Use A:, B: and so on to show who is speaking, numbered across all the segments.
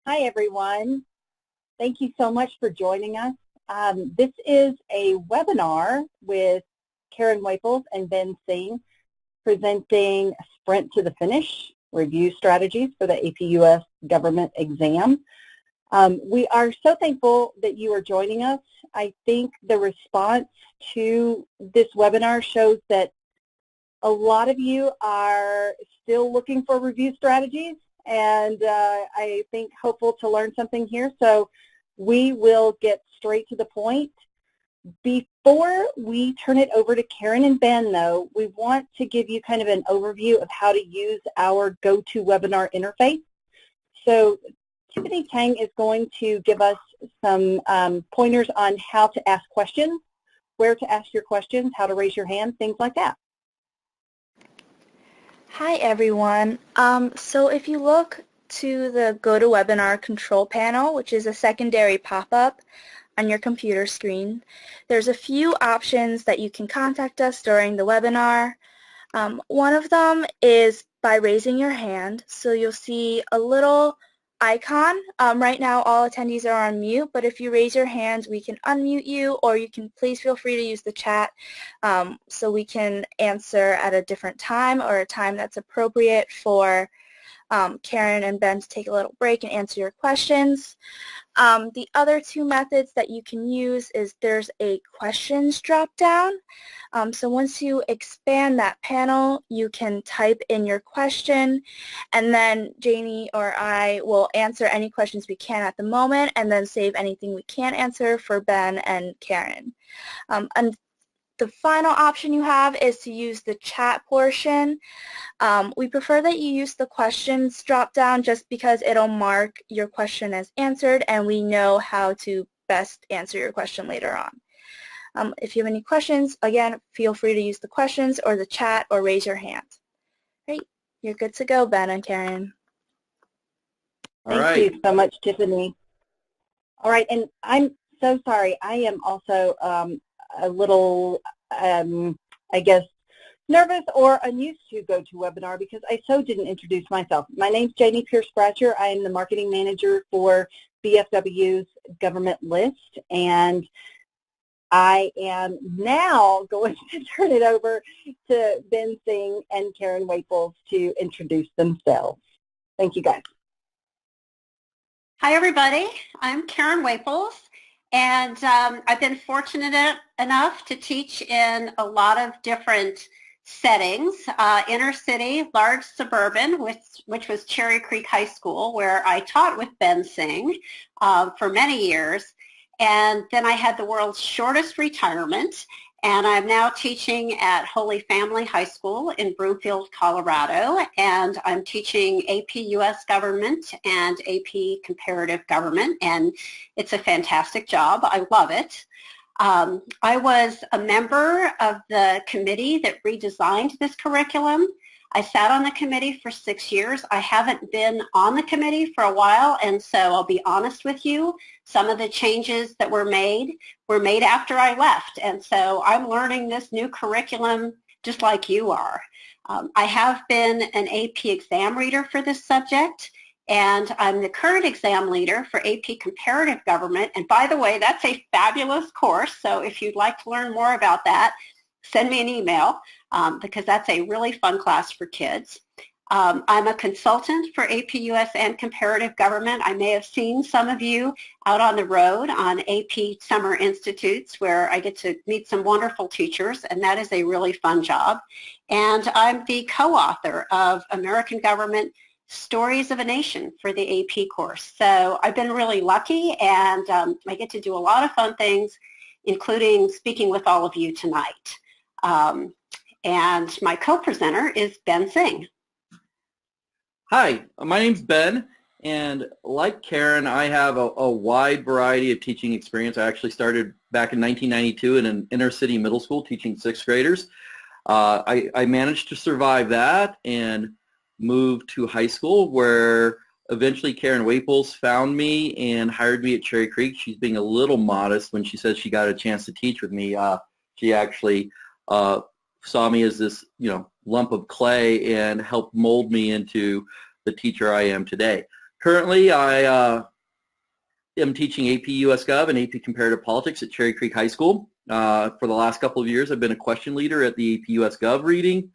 A: Hi, everyone. Thank you so much for joining us. This is a webinar with Karen Waples and Ben Singh presenting Sprint to the Finish review strategies for the AP U.S. government exam. We are so thankful that you are joining us. I think the response to this webinar shows that a lot of you are still looking for review strategies, and I think hopeful to learn something here. So we will get straight to the point. Before we turn it over to Karen and Ben, though, we want to give you kind of an overview of how to use our GoToWebinar interface. So Tiffany Tang is going to give us some pointers on how to ask questions, where to ask your questions, how to raise your hand, things like that.
B: Hi everyone. So if you look to the GoToWebinar control panel, which is a secondary pop-up on your computer screen, there's a few options that you can contact us during the webinar. One of them is by raising your hand. So you'll see a little icon. Right now all attendees are on mute, but if you raise your hand we can unmute you, or you can please feel free to use the chat so we can answer at a different time or a time that's appropriate for Karen and Ben to take a little break and answer your questions. The other two methods that you can use is there's a questions drop down. So once you expand that panel, you can type in your question, and then Janie or I will answer any questions we can at the moment and then save anything we can't answer for Ben and Karen. And the final option you have is to use the chat portion. We prefer that you use the questions drop-down just because it'll mark your question as answered and we know how to best answer your question later on. If you have any questions, again, feel free to use the questions or the chat or raise your hand. Great. You're good to go, Ben and Karen.
A: Thank you so much, Tiffany. All right, and I'm so sorry. I am also a little, I guess, nervous or unused to GoToWebinar because I so didn't introduce myself. My name's Janie Pierce-Bratcher. I am the marketing manager for BFW's government list, and I am now going to turn it over to Ben Singh and Karen Waples to introduce themselves. Thank you, guys.
C: Hi, everybody. I'm Karen Waples, and I've been fortunate enough to teach in a lot of different settings, inner city, large suburban, which was Cherry Creek High School, where I taught with Ben Singh for many years. And then I had the world's shortest retirement, and I'm now teaching at Holy Family High School in Broomfield, Colorado, and I'm teaching AP U.S. government and AP comparative government, and it's a fantastic job. I love it. I was a member of the committee that redesigned this curriculum. I sat on the committee for 6 years. I haven't been on the committee for a while, and so I'll be honest with you, some of the changes that were made after I left, and so I'm learning this new curriculum just like you are. I have been an AP exam reader for this subject, and I'm the current exam leader for AP Comparative Government, and by the way, that's a fabulous course, so if you'd like to learn more about that, send me an email because that's a really fun class for kids. I'm a consultant for AP U.S. and Comparative Government. I may have seen some of you out on the road on AP Summer Institutes where I get to meet some wonderful teachers, and that is a really fun job. And I'm the co-author of American Government Stories of a Nation for the AP course. So I've been really lucky, and I get to do a lot of fun things, including speaking with all of you tonight. And my co-presenter is Ben Singh.
D: Hi, my name's Ben, and like Karen, I have a wide variety of teaching experience. I actually started back in 1992 in an inner city middle school teaching 6th graders. I managed to survive that and moved to high school where eventually Karen Waples found me and hired me at Cherry Creek. She's being a little modest when she says she got a chance to teach with me. She actually saw me as this, lump of clay and helped mold me into the teacher I am today. Currently, I am teaching AP U.S. Gov and AP Comparative Politics at Cherry Creek High School. For the last couple of years, I've been a question leader at the AP U.S. Gov reading,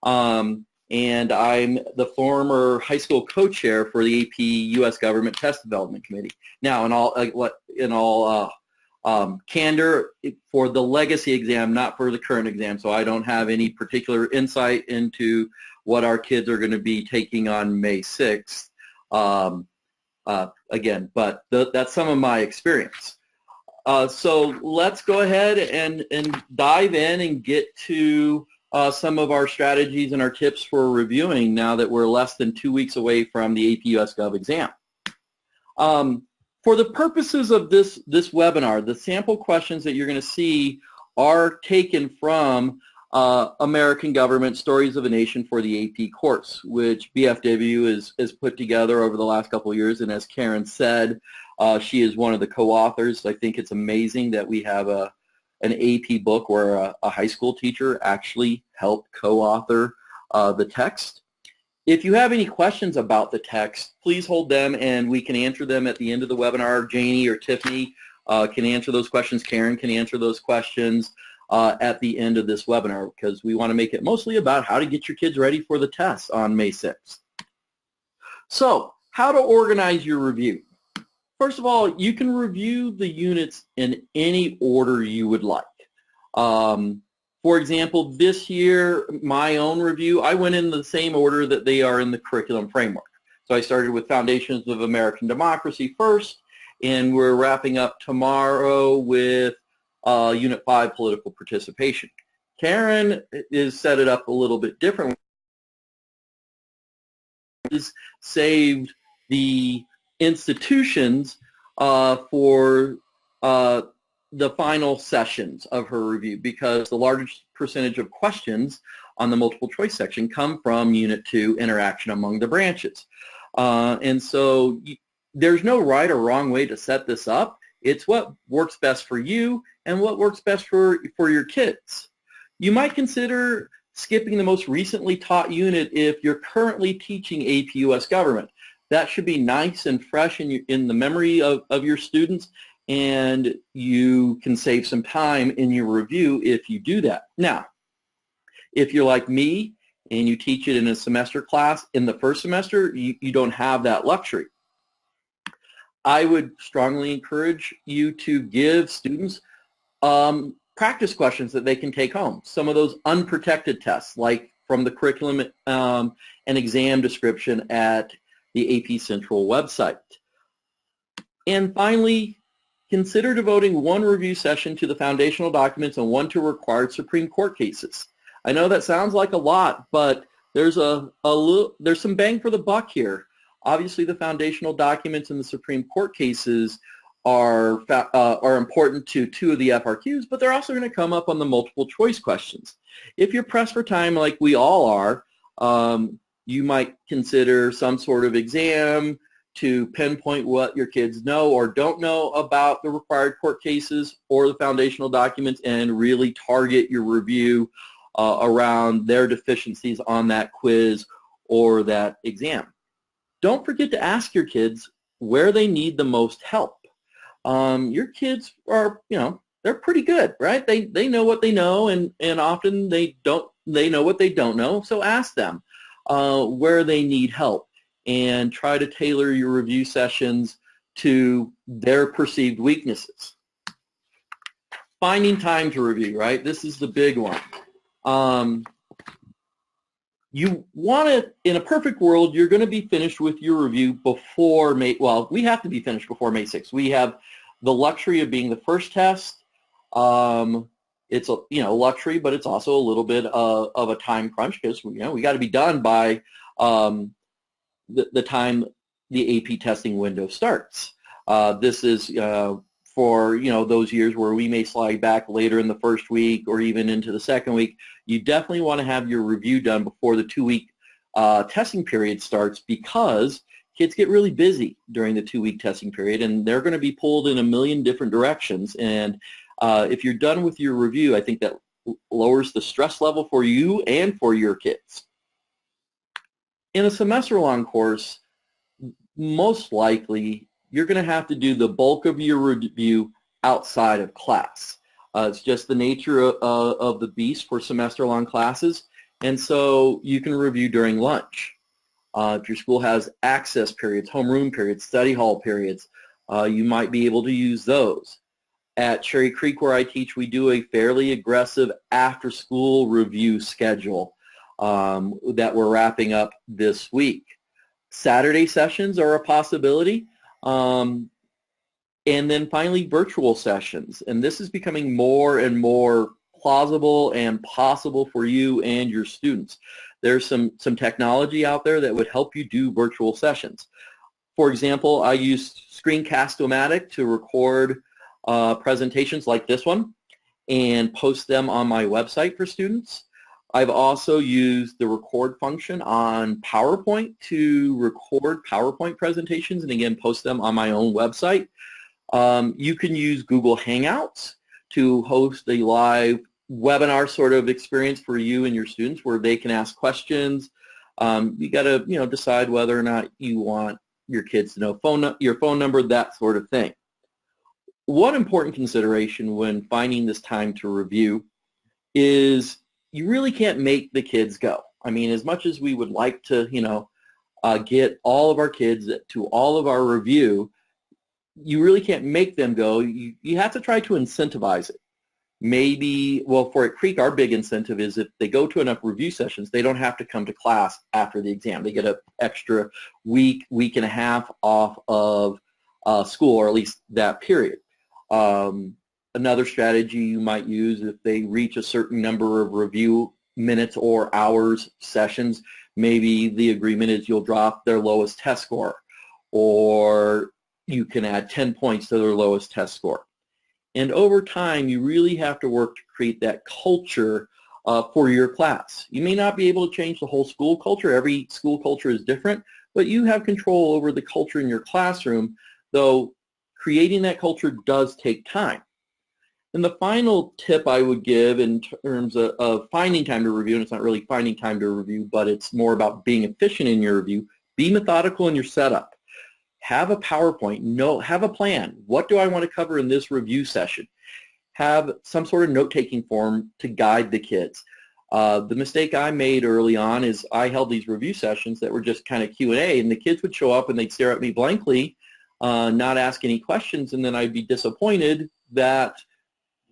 D: and I'm the former high school co-chair for the AP U.S. Government Test Development Committee. Now, in all candor, for the legacy exam, not for the current exam, so I don't have any particular insight into what our kids are going to be taking on May 6th. Again, but that's some of my experience. So let's go ahead and dive in and get to some of our strategies and our tips for reviewing now that we're less than 2 weeks away from the AP U.S. Gov exam. For the purposes of this webinar, the sample questions that you're going to see are taken from American Government Stories of a Nation for the AP course, which BFW has put together over the last couple of years. And as Karen said, she is one of the co-authors. I think it's amazing that we have an AP book where a high school teacher actually helped co-author the text. If you have any questions about the text, please hold them and we can answer them at the end of the webinar. Janie or Tiffany can answer those questions. Karen can answer those questions at the end of this webinar, because we want to make it mostly about how to get your kids ready for the test on May 6th. So, how to organize your review. First of all, you can review the units in any order you would like. For example, this year, my own review, I went in the same order that they are in the curriculum framework. So I started with Foundations of American Democracy first, and we're wrapping up tomorrow with Unit 5, Political Participation. Karen is set it up a little bit different. She's saved the institutions for the final sessions of her review, because the largest percentage of questions on the multiple choice section come from Unit 2, Interaction Among the Branches. And so there's no right or wrong way to set this up. It's what works best for you and what works best for your kids. You might consider skipping the most recently taught unit if you're currently teaching AP U.S. Government. That should be nice and fresh in the memory of your students, and you can save some time in your review if you do that. Now, if you're like me and you teach it in a semester class, in the first semester, you don't have that luxury. I would strongly encourage you to give students practice questions that they can take home. Some of those unprotected tests, like from the curriculum and exam description at the AP Central website. And finally, consider devoting one review session to the foundational documents and one to required Supreme Court cases. I know that sounds like a lot, but there's there's some bang for the buck here. Obviously, the foundational documents and the Supreme Court cases are important to two of the FRQs, but they're also going to come up on the multiple choice questions. If you're pressed for time like we all are, you might consider some sort of exam to pinpoint what your kids know or don't know about the required court cases or the foundational documents, and really target your review around their deficiencies on that quiz or that exam. Don't forget to ask your kids where they need the most help. Your kids are, they're pretty good, right? They know what they know, and often they know what they don't know. So ask them where they need help, and try to tailor your review sessions to their perceived weaknesses. Finding time to review, right? This is the big one. You want to, in a perfect world, you're going to be finished with your review before May, well, we have to be finished before May 6th. We have the luxury of being the first test. It's a luxury, but it's also a little bit of a time crunch, because we got to be done by the time the AP testing window starts. This is for those years where we may slide back later in the first week or even into the second week. You definitely want to have your review done before the 2-week testing period starts, because kids get really busy during the 2-week testing period, and they're going to be pulled in a million different directions. And if you're done with your review, I think that lowers the stress level for you and for your kids. In a semester-long course, most likely you're going to have to do the bulk of your review outside of class. It's just the nature of the beast for semester-long classes, and so you can review during lunch. If your school has access periods, homeroom periods, study hall periods, you might be able to use those. At Cherry Creek, where I teach, we do a fairly aggressive after-school review schedule that we're wrapping up this week. Saturday sessions are a possibility. And then finally, virtual sessions. And this is becoming more and more plausible and possible for you and your students. There's some technology out there that would help you do virtual sessions. For example, I use Screencast-O-Matic to record presentations like this one and post them on my website for students. I've also used the record function on PowerPoint to record PowerPoint presentations and again post them on my own website. You can use Google Hangouts to host a live webinar sort of experience for you and your students where they can ask questions. You got to decide whether or not you want your kids to know your phone number, that sort of thing. One important consideration when finding this time to review is you really can't make the kids go. I mean, as much as we would like to, get all of our kids to all of our review, you really can't make them go. You have to try to incentivize it. Maybe, well, for at Creek, our big incentive is if they go to enough review sessions, they don't have to come to class after the exam. They get an extra week and a half off of school, or at least that period. Another strategy you might use if they reach a certain number of review minutes or hours sessions, maybe the agreement is you'll drop their lowest test score, or you can add 10 points to their lowest test score. And over time, you really have to work to create that culture for your class. You may not be able to change the whole school culture. Every school culture is different, but you have control over the culture in your classroom, though creating that culture does take time. And the final tip I would give in terms of finding time to review, and it's not really finding time to review, but it's more about being efficient in your review, be methodical in your setup. Have a PowerPoint, have a plan. What do I want to cover in this review session? Have some sort of note-taking form to guide the kids. The mistake I made early on is I held these review sessions that were just kind of Q&A, and the kids would show up and they'd stare at me blankly, not ask any questions, and then I'd be disappointed that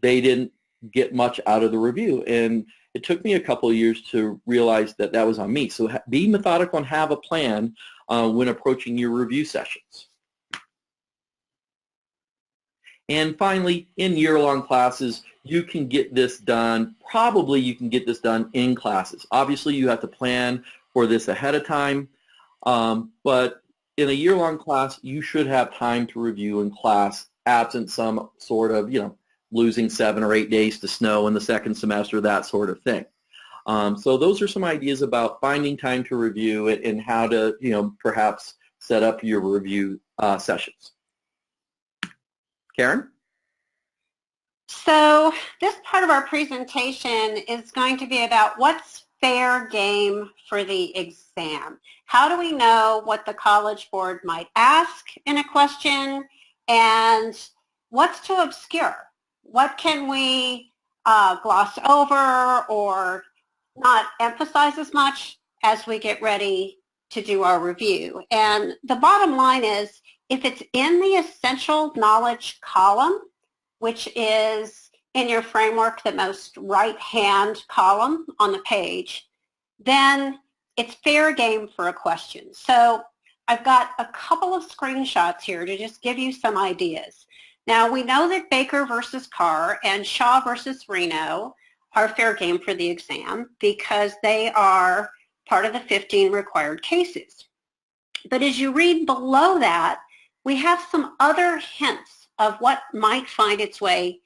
D: they didn't get much out of the review. And it took me a couple of years to realize that that was on me. So be methodical and have a plan when approaching your review sessions. And finally, in year-long classes, you can get this done, probably you can get this done in classes. Obviously, you have to plan for this ahead of time, but in a year-long class, you should have time to review in class, absent some sort of, losing 7 or 8 days to snow in the second semester, that sort of thing. So those are some ideas about finding time to review it and how to, perhaps set up your review sessions. Karen?
C: So this part of our presentation is going to be about what's fair game for the exam. How do we know what the College Board might ask in a question, and what's too obscure? What can we gloss over or not emphasize as much as we get ready to do our review? And the bottom line is, if it's in the essential knowledge column, which is in your framework the most right-hand column on the page, then it's fair game for a question. So I've got a couple of screenshots here to just give you some ideas. Now, we know that Baker versus Carr and Shaw versus Reno are fair game for the exam because they are part of the 15 required cases. But as you read below that, we have some other hints of what might find its way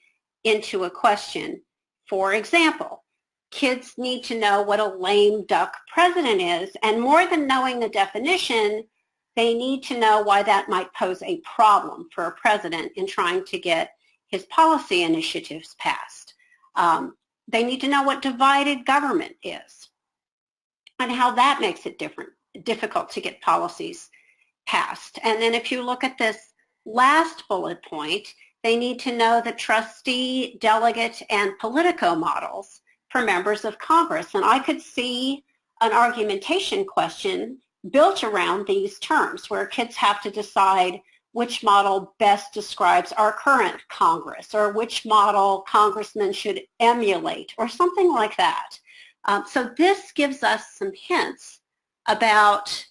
C: into a question. For example, kids need to know what a lame duck president is, and more than knowing the definition, they need to know why that might pose a problem for a president in trying to get his policy initiatives passed. They need to know what divided government is and how that makes it difficult to get policies passed. And then if you look at this last bullet point, they need to know the trustee, delegate, and Politico models for members of Congress. And I could see an argumentation question built around these terms where kids have to decide which model best describes our current Congress, or which model congressmen should emulate, or something like that. So this gives us some hints about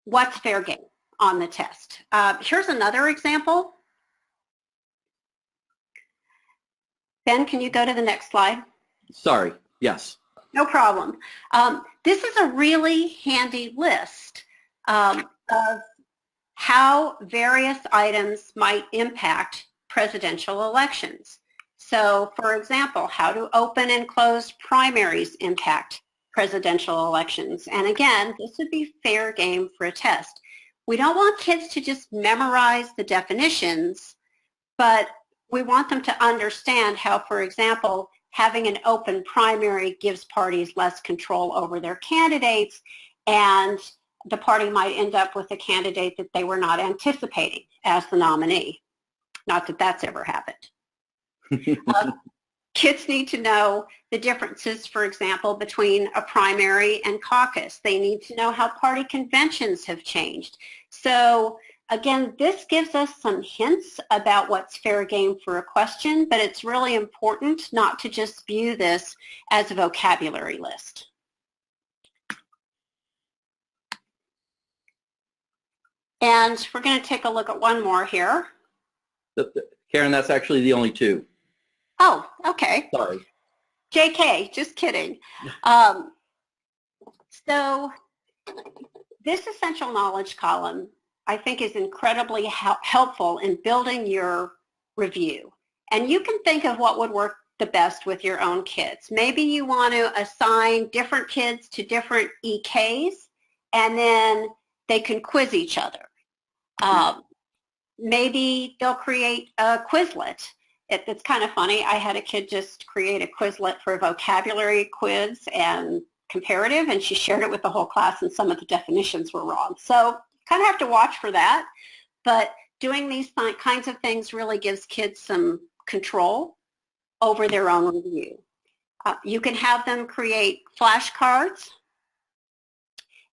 C: what's fair game on the test. Here's another example. Ben, can you go to the next slide?
D: Sorry, yes.
C: No problem. This is a really handy list of how various items might impact presidential elections. So, for example, how do open and closed primaries impact presidential elections? And again, this would be fair game for a test. We don't want kids to just memorize the definitions, but we want them to understand how, for example, having an open primary gives parties less control over their candidates, and the party might end up with a candidate that they were not anticipating as the nominee. Not that that's ever happened. Kids need to know the differences, for example, between a primary and caucus. They need to know how party conventions have changed. So again, this gives us some hints about what's fair game for a question, but it's really important not to just view this as a vocabulary list. And we're going to take a look at one more here.
D: Karen, that's actually the only two.
C: Oh, okay.
D: Sorry.
C: JK, just kidding. So this essential knowledge column, I think, is incredibly helpful in building your review. And you can think of what would work the best with your own kids. Maybe you want to assign different kids to different EKs, and then they can quiz each other. Maybe they'll create a Quizlet. It's kind of funny. I had a kid just create a Quizlet for a vocabulary quiz and comparative, and she shared it with the whole class, and some of the definitions were wrong. So kind of have to watch for that. But doing these kinds of things really gives kids some control over their own review. You can have them create flashcards.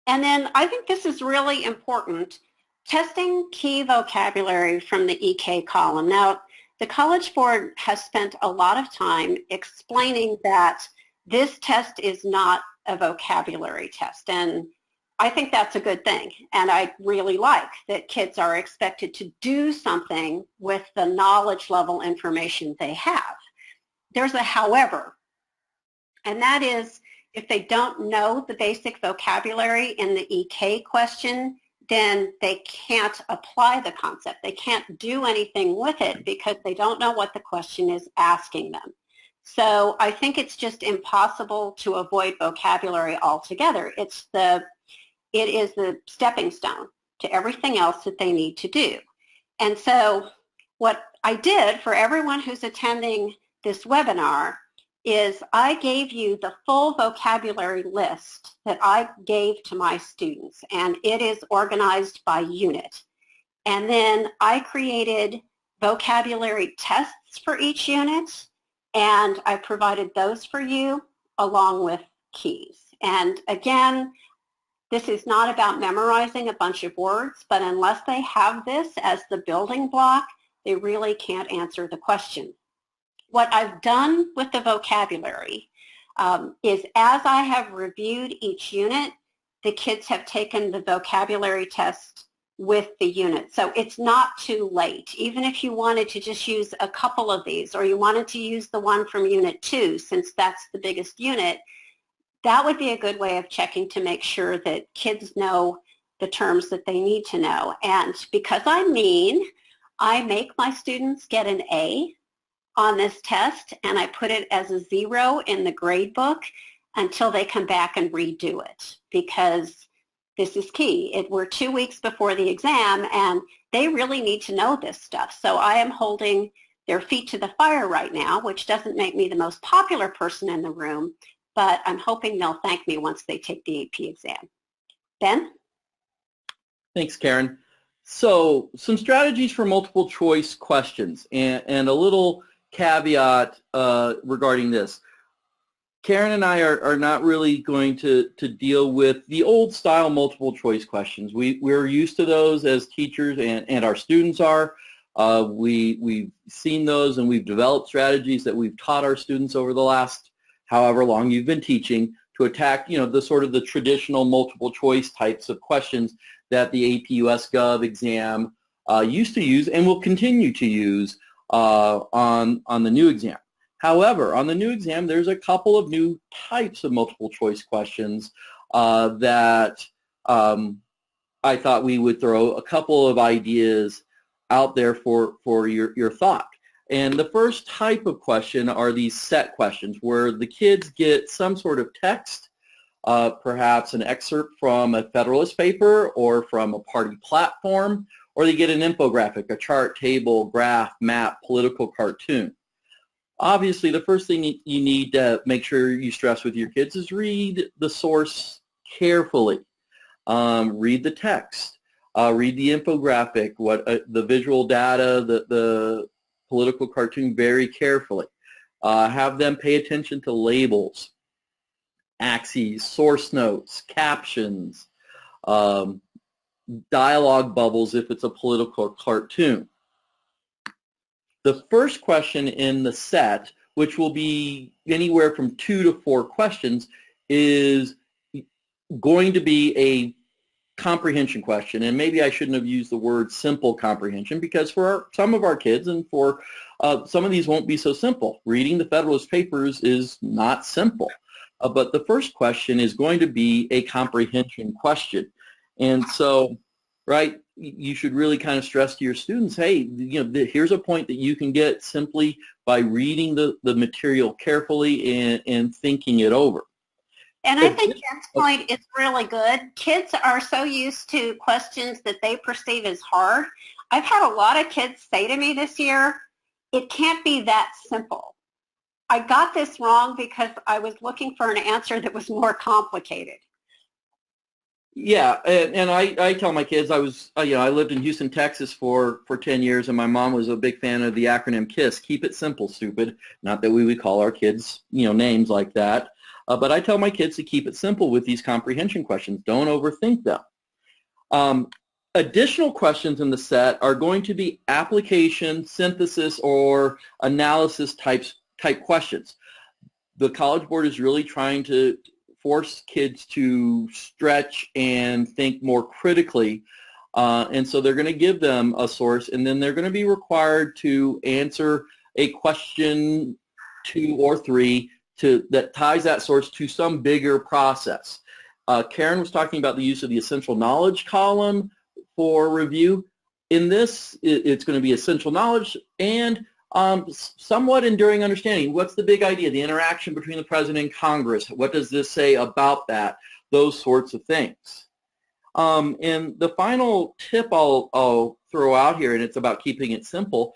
C: And then I think this is really important, testing key vocabulary from the EK column. Now, the College Board has spent a lot of time explaining that this test is not a vocabulary test, and I think that's a good thing. And I really like that kids are expected to do something with the knowledge level information they have. There's a however, and that is if they don't know the basic vocabulary in the EK question, then they can't apply the concept. They can't do anything with it because they don't know what the question is asking them. So I think it's just impossible to avoid vocabulary altogether. It is the stepping stone to everything else that they need to do. And so what I did for everyone who's attending this webinar is I gave you the full vocabulary list that I gave to my students, and it is organized by unit. And then I created vocabulary tests for each unit, and I provided those for you along with keys. And again, this is not about memorizing a bunch of words, but unless they have this as the building block, they really can't answer the question. What I've done with the vocabulary is as I have reviewed each unit, the kids have taken the vocabulary test with the unit. So it's not too late. Even if you wanted to just use a couple of these, or you wanted to use the one from Unit 2, since that's the biggest unit, that would be a good way of checking to make sure that kids know the terms that they need to know. And because I'm mean, I make my students get an A on this test, and I put it as a 0 in the grade book until they come back and redo it, because this is key. We're 2 weeks before the exam, and they really need to know this stuff. So I am holding their feet to the fire right now, which doesn't make me the most popular person in the room, but I'm hoping they'll thank me once they take the AP exam. Ben?
D: Thanks, Karen. So some strategies for multiple choice questions and a little caveat regarding this. Karen and I are not really going to deal with the old style multiple choice questions. We're used to those as teachers, and our students are. We've seen those, and we've developed strategies that we've taught our students over the last however long you've been teaching to attack, the sort of the traditional multiple choice types of questions that the AP U.S. Gov exam used to use and will continue to use on the new exam. However, on the new exam, there's a couple of new types of multiple choice questions that I thought we would throw a couple of ideas out there for your thought. And the first type of question are these set questions where the kids get some sort of text, perhaps an excerpt from a Federalist paper or from a party platform, or they get an infographic, a chart, table, graph, map, political cartoon. Obviously, the first thing you need to make sure you stress with your kids is read the source carefully. Read the text. Read the infographic, the visual data, the political cartoon very carefully. Have them pay attention to labels, axes, source notes, captions, dialogue bubbles if it's a political cartoon. The first question in the set, which will be anywhere from 2 to 4 questions, is going to be a comprehension question. And maybe I shouldn't have used the word simple comprehension, because for some of our kids and for some of these won't be so simple. Reading the Federalist Papers is not simple. But the first question is going to be a comprehension question. And so, right, you should really kind of stress to your students, hey, here's a point that you can get simply by reading the material carefully and thinking it over.
C: And I think Jen's point is really good. Kids are so used to questions that they perceive as hard. I've had a lot of kids say to me this year, it can't be that simple. I got this wrong because I was looking for an answer that was more complicated.
D: Yeah, and I tell my kids, I lived in Houston, Texas for 10 years, and my mom was a big fan of the acronym KISS, keep it simple, stupid. Not that we would call our kids, names like that. But I tell my kids to keep it simple with these comprehension questions. Don't overthink them. Additional questions in the set are going to be application, synthesis, or analysis type questions. The College Board is really trying to force kids to stretch and think more critically, and so they're going to give them a source, and then they're going to be required to answer a question 2 or 3 that ties that source to some bigger process. Karen was talking about the use of the essential knowledge column for review. In this, it's going to be essential knowledge and somewhat enduring understanding. What's the big idea? The interaction between the President and Congress. What does this say about that? Those sorts of things. And the final tip I'll throw out here, and it's about keeping it simple.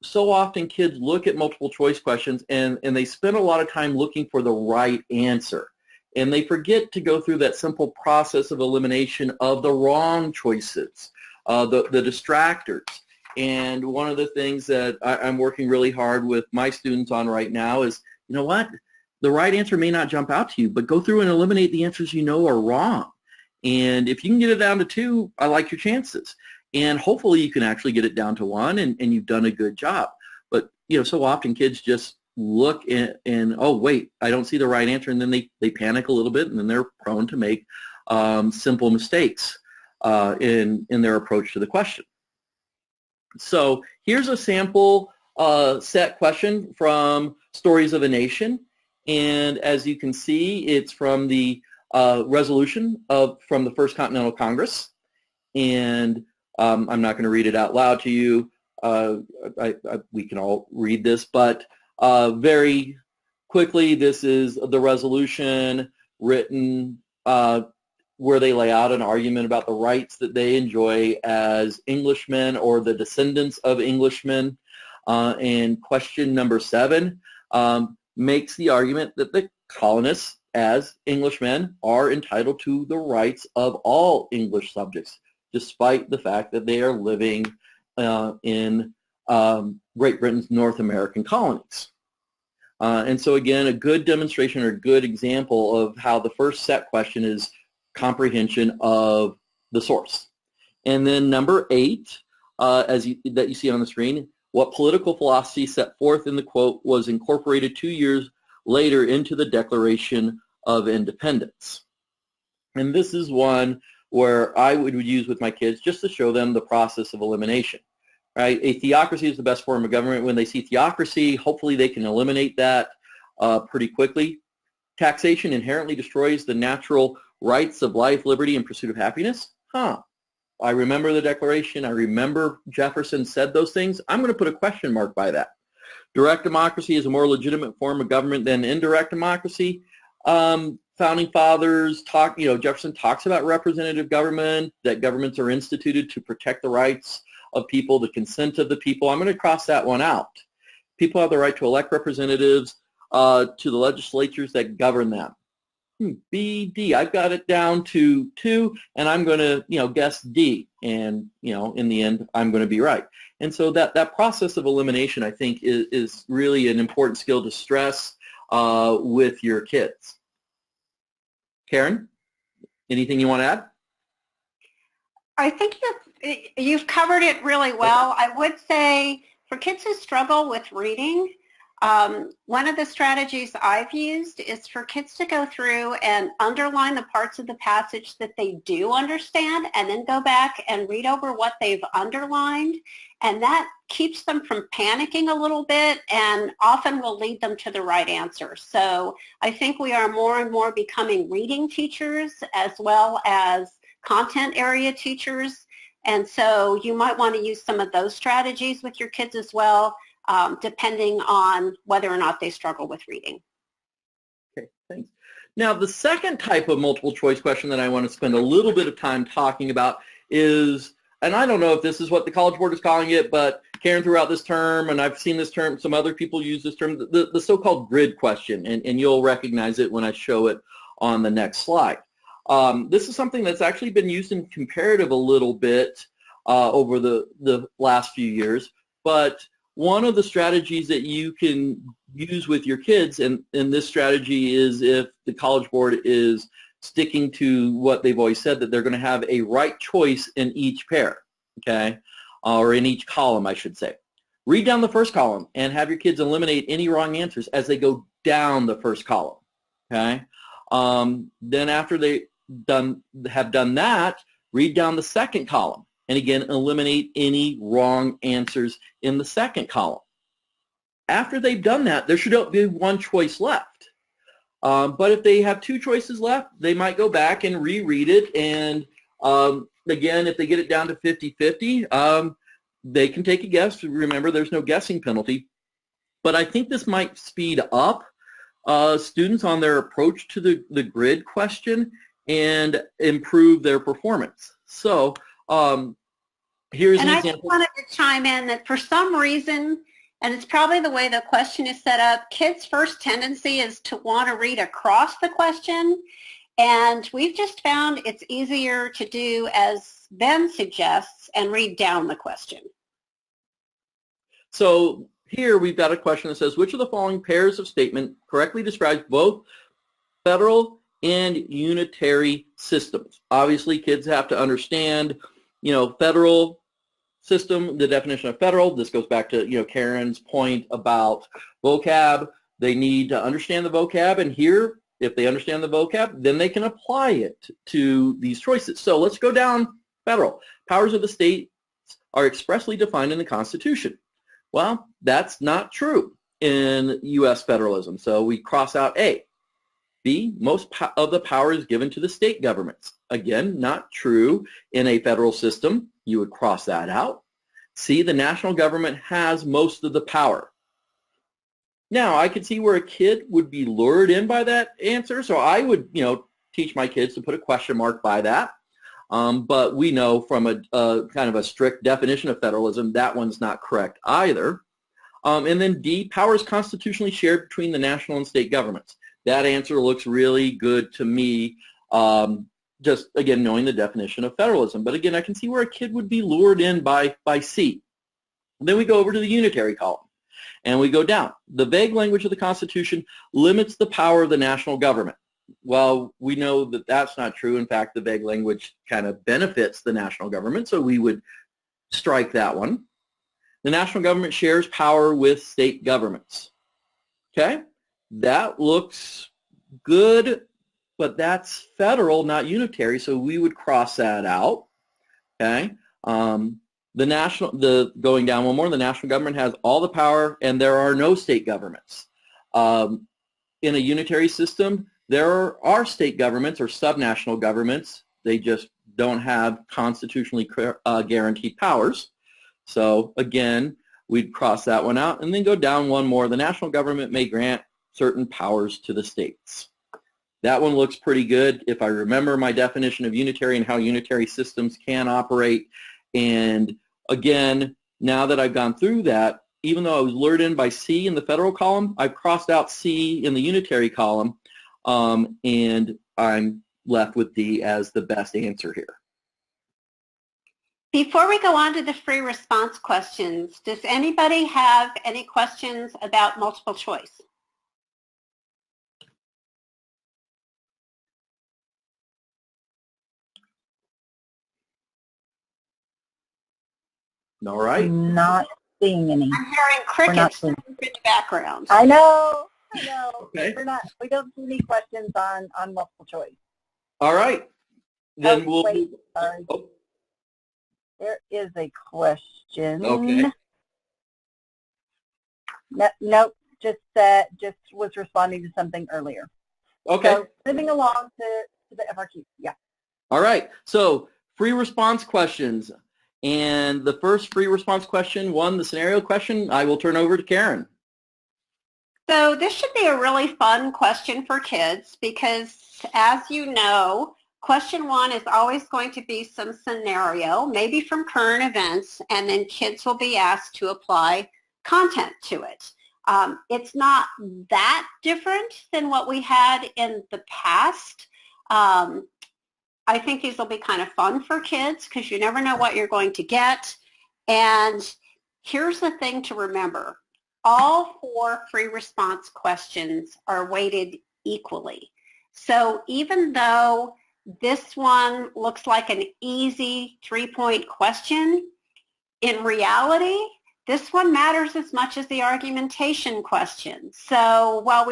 D: So often kids look at multiple choice questions and they spend a lot of time looking for the right answer. And they forget to go through that simple process of elimination of the wrong choices, the distractors. And one of the things that I'm working really hard with my students on right now is, what? The right answer may not jump out to you, but go through and eliminate the answers you know are wrong. And if you can get it down to 2, I like your chances. And hopefully you can actually get it down to 1 and you've done a good job. But, so often kids just look and oh, wait, I don't see the right answer. And then they panic a little bit, and then they're prone to make simple mistakes in their approach to the question. So here's a sample set question from Stories of a Nation. And as you can see, it's from the resolution from the First Continental Congress. And I'm not going to read it out loud to you. We can all read this, but very quickly, this is the resolution written where they lay out an argument about the rights that they enjoy as Englishmen or the descendants of Englishmen. And question number 7 makes the argument that the colonists, as Englishmen, are entitled to the rights of all English subjects. despite the fact that they are living in Great Britain's North American colonies. And so again, a good demonstration or a good example of how the first set question is comprehension of the source. And then number 8, that you see on the screen, what political philosophy set forth in the quote was incorporated 2 years later into the Declaration of Independence. And this is one where I would use with my kids just to show them the process of elimination. Right? A theocracy is the best form of government. When they see theocracy, hopefully they can eliminate that pretty quickly. Taxation inherently destroys the natural rights of life, liberty, and pursuit of happiness. I remember the Declaration. I remember Jefferson said those things. I'm going to put a question mark by that. Direct democracy is a more legitimate form of government than indirect democracy. Founding fathers talk, Jefferson talks about representative government, that governments are instituted to protect the rights of people, the consent of the people. I'm going to cross that one out. People have the right to elect representatives to the legislatures that govern them. B, D. I've got it down to 2, and I'm going to, guess D. And, in the end, I'm going to be right. And so that process of elimination, I think, is really an important skill to stress with your kids. Karen, anything you want to add?
C: I think you've covered it really well. I would say for kids who struggle with reading, one of the strategies I've used is for kids to go through and underline the parts of the passage that they do understand and then go back and read over what they've underlined. And that keeps them from panicking a little bit and often will lead them to the right answer. So I think we are more and more becoming reading teachers as well as content area teachers. And so you might want to use some of those strategies with your kids as well, depending on whether or not they struggle with reading.
D: Okay, thanks. Now, the second type of multiple choice question that I want to spend a little bit of time talking about is, and I don't know if this is what the College Board is calling it, but Karen threw out this term, and I've seen this term, some other people use this term, the so-called grid question, and you'll recognize it when I show it on the next slide. This is something that's actually been used in comparative a little bit over the last few years, but one of the strategies that you can use with your kids, and this strategy is if the College Board is sticking to what they've always said, that they're going to have a right choice in each pair, okay, or in each column, I should say. Read down the first column and have your kids eliminate any wrong answers as they go down the first column, okay? Then after they have done that, read down the second column and again eliminate any wrong answers in the second column. After they've done that, there should be one choice left. But if they have 2 choices left, they might go back and reread it, and again, if they get it down to 50-50, they can take a guess. Remember, there's no guessing penalty. But I think this might speed up students on their approach to the grid question and improve their performance. So here's an example. And I just
C: wanted to chime in that for some reason, and it's probably the way the question is set up, kids' first tendency is to want to read across the question, and we've just found it's easier to do as Ben suggests and read down the question.
D: So here we've got a question that says, which of the following pairs of statement correctly describes both federal and unitary systems? Obviously, kids have to understand, federal system, the definition of federal. This goes back to, Karen's point about vocab. They need to understand the vocab, and here, if they understand the vocab, then they can apply it to these choices. So let's go down federal. Powers of the states are expressly defined in the Constitution. Well, that's not true in U.S. federalism, so we cross out A. B, most of the power is given to the state governments. Again, not true in a federal system. You would cross that out. C, the national government has most of the power. Now, I could see where a kid would be lured in by that answer, so I would, teach my kids to put a question mark by that. But we know from a kind of a strict definition of federalism, that one's not correct either. And then D, power is constitutionally shared between the national and state governments. That answer looks really good to me just, again, knowing the definition of federalism. But again, I can see where a kid would be lured in by C. And then we go over to the unitary column, and we go down. The vague language of the Constitution limits the power of the national government. Well, we know that that's not true. In fact, the vague language kind of benefits the national government, so we would strike that one. The national government shares power with state governments. Okay? That looks good, but that's federal, not unitary, so we would cross that out. Okay? Going down one more, the national government has all the power, and there are no state governments. In a unitary system, there are state governments or subnational governments. They just don't have constitutionally guaranteed powers. So again, we'd cross that one out and then go down one more. The national government may grant certain powers to the states. That one looks pretty good if I remember my definition of unitary and how unitary systems can operate. And again, now that I've gone through that, even though I was lured in by C in the federal column, I've crossed out C in the unitary column, and I'm left with D as the best answer here.
C: Before we go on to the free response questions, does anybody have any questions about multiple choice?
D: All right.
A: Not seeing any.
C: I'm hearing crickets in the background.
A: I know.
D: Okay.
A: We don't see any questions on multiple choice.
D: All right. Then we'll.
A: Wait, sorry.
D: Oh.
A: There is a question.
D: Okay.
A: Nope. Just was responding to something earlier.
D: Okay.
A: So moving along to the FRQ. Yeah.
D: All right. So free response questions. And the first free response question, the scenario question, I will turn over to Karen.
C: So this should be a really fun question for kids because, as you know, question 1 is always going to be some scenario, maybe from current events, and then kids will be asked to apply content to it. It's not that different than what we had in the past. I think these will be kind of fun for kids because you never know what you're going to get. And here's the thing to remember. All 4 free response questions are weighted equally. So even though this one looks like an easy 3-point question, in reality, this one matters as much as the argumentation question. So while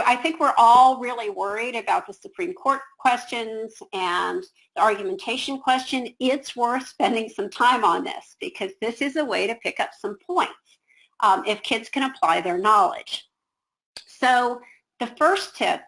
C: I think we're all really worried about the Supreme Court questions and the argumentation question, it's worth spending some time on this because this is a way to pick up some points if kids can apply their knowledge. So the first tip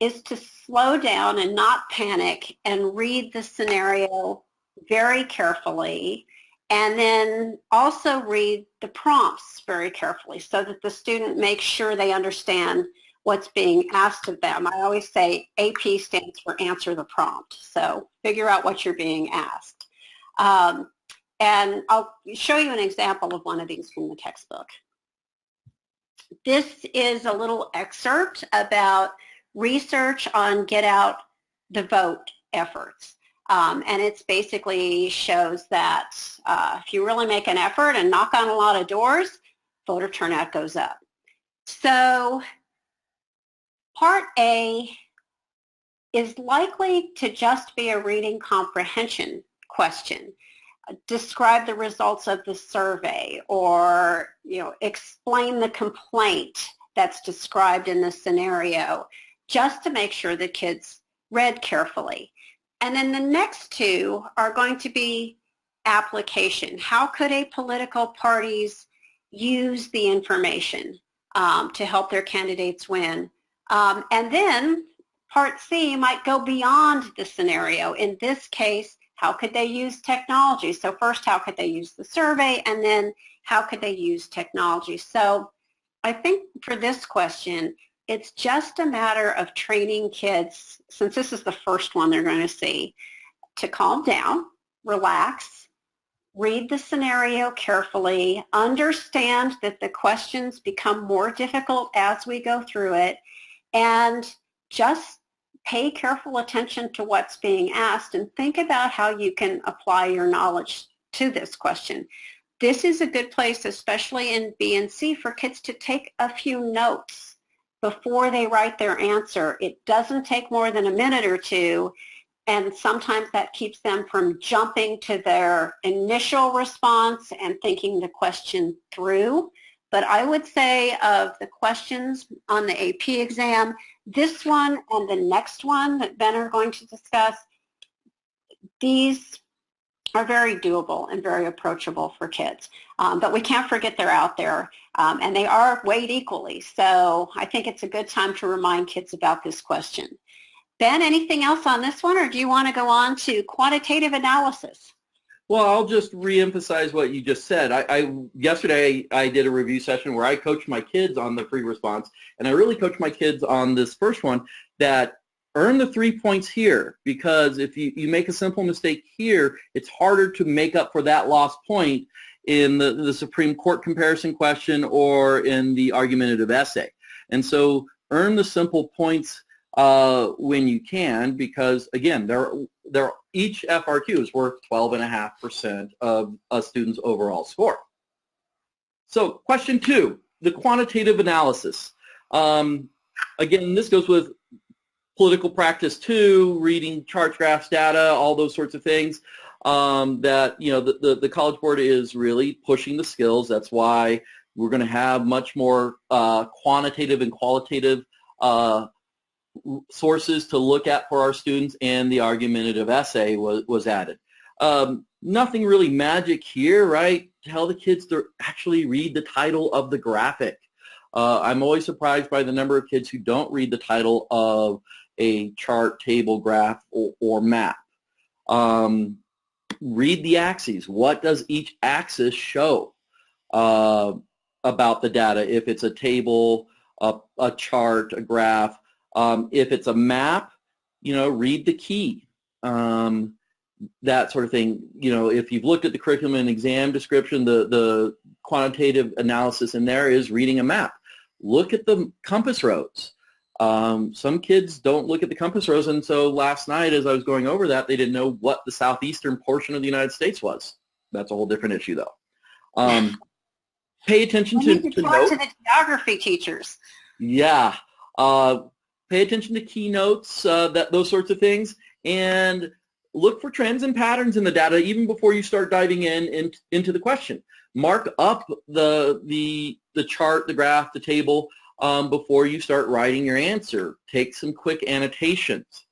C: is to slow down and not panic and read the scenario very carefully, and then also read the prompts very carefully so that the student makes sure they understand what's being asked of them. I always say AP stands for answer the prompt, so figure out what you're being asked. And I'll show you an example of one of these from the textbook. This is a little excerpt about research on get out the vote efforts. And it basically shows that if you really make an effort and knock on a lot of doors, voter turnout goes up. So part A is likely to just be a reading comprehension question. Describe the results of the survey, or explain the complaint that's described in the scenario, just to make sure the kids read carefully. And then the next 2 are going to be application. How could a political parties use the information to help their candidates win? And then part C might go beyond the scenario. In this case, how could they use technology? So first, how could they use the survey? And then how could they use technology? So I think for this question, it's just a matter of training kids, since this is the first one they're going to see, to calm down, relax, read the scenario carefully, understand that the questions become more difficult as we go through it, and just pay careful attention to what's being asked and think about how you can apply your knowledge to this question. This is a good place, especially in B and C, for kids to take a few notes before they write their answer. It doesn't take more than a minute or two, and sometimes that keeps them from jumping to their initial response and thinking the question through. But I would say of the questions on the AP exam, this one and the next one that Ben are going to discuss, these are very doable and very approachable for kids. But we can't forget they're out there, and they are weighed equally. So I think it's a good time to remind kids about this question. Ben, anything else on this one, or do you want to go on to quantitative analysis?
D: Well, I'll just reemphasize what you just said. Yesterday I did a review session where I coached my kids on the free response, and I really coached my kids on this first one, that earn the 3 points here, because if you make a simple mistake here, it's harder to make up for that lost point in the Supreme Court comparison question or in the argumentative essay. And so earn the simple points when you can, because again, each FRQ is worth 12.5% of a student's overall score. So question 2, the quantitative analysis. Again, this goes with political practice too, reading charts, graphs, data, all those sorts of things. That, you know, the College Board is really pushing the skills. That's why we're going to have much more quantitative and qualitative sources to look at for our students, and the argumentative essay was added. Nothing really magic here, right? Tell the kids to actually read the title of the graphic. I'm always surprised by the number of kids who don't read the title of a chart, table, graph, or map. Read the axes. What does each axis show about the data? If it's a table, a chart, a graph. If it's a map, you know, read the key. That sort of thing. You know, if you've looked at the curriculum and exam description, the quantitative analysis in there is reading a map. Look at the compass roads. Some kids don't look at the compass roads, and so last night as I was going over that, they didn't know what the southeastern portion of the United States was. That's a whole different issue, though. Pay attention to
C: talk to the geography teachers.
D: Yeah. Pay attention to keynotes, those sorts of things, and look for trends and patterns in the data even before you start diving into the question. Mark up the chart, the graph, the table before you start writing your answer. Take some quick annotations.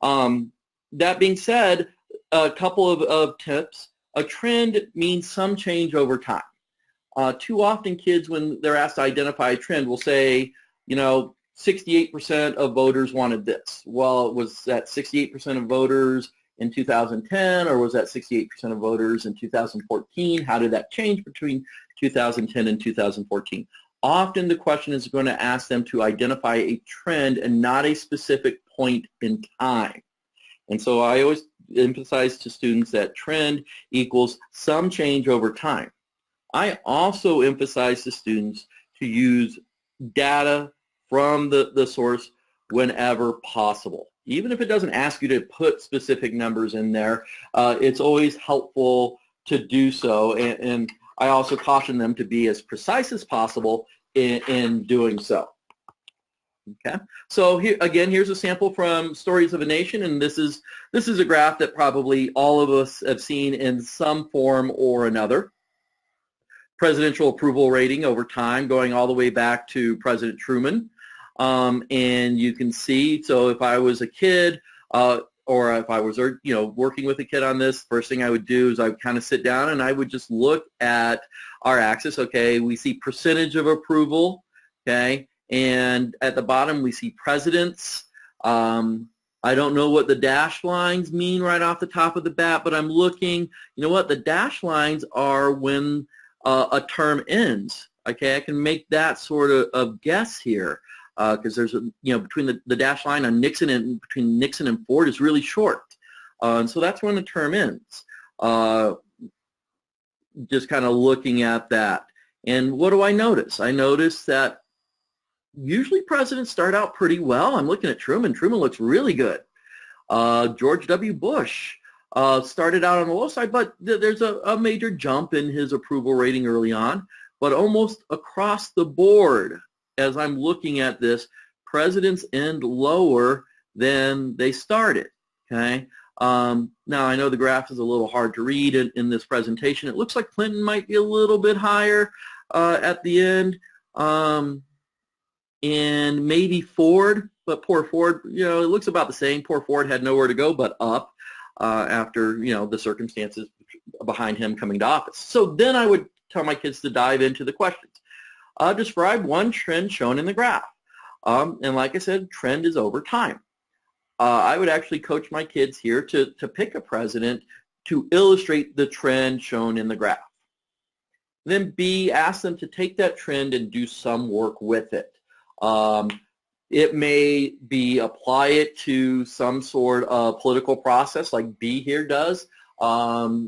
D: That being said, a couple of tips. A trend means some change over time. Too often kids, when they're asked to identify a trend, will say, you know, 68% of voters wanted this. Well, was that 68% of voters in 2010, or was that 68% of voters in 2014? How did that change between 2010 and 2014? Often the question is going to ask them to identify a trend and not a specific point in time. And so I always emphasize to students that trend equals some change over time. I also emphasize to students to use data from the source whenever possible. Even if it doesn't ask you to put specific numbers in there, it's always helpful to do so, and I also caution them to be as precise as possible in doing so. Okay, so here again, here's a sample from Stories of a Nation, and this is a graph that probably all of us have seen in some form or another. Presidential approval rating over time, going all the way back to President Truman. And you can see, so if I was a kid, or if I was, you know, working with a kid on this, first thing I would do is I would kind of sit down and I would just look at our axis. Okay, we see percentage of approval, okay, and at the bottom we see presidents. I don't know what the dashed lines mean right off the top of the bat, but I'm looking, you know what, the dashed lines are when a term ends. Okay, I can make that sort of guess here. Because there's between the dash line on Nixon and between Nixon and Ford is really short, and so that's when the term ends. Just kind of looking at that, and what do I notice? I notice that usually presidents start out pretty well. I'm looking at Truman. Truman looks really good. George W. Bush started out on the low side, but there's a major jump in his approval rating early on. But almost across the board, as I'm looking at this, presidents end lower than they started. Okay. Now, I know the graph is a little hard to read in this presentation. It looks like Clinton might be a little bit higher at the end, and maybe Ford, but poor Ford, it looks about the same. Poor Ford had nowhere to go but up after, the circumstances behind him coming to office. So then I would tell my kids to dive into the questions. Describe one trend shown in the graph. And like I said, trend is over time. I would actually coach my kids here to pick a president to illustrate the trend shown in the graph. Then B, ask them to take that trend and do some work with it. It may be apply it to some sort of political process like B here does. How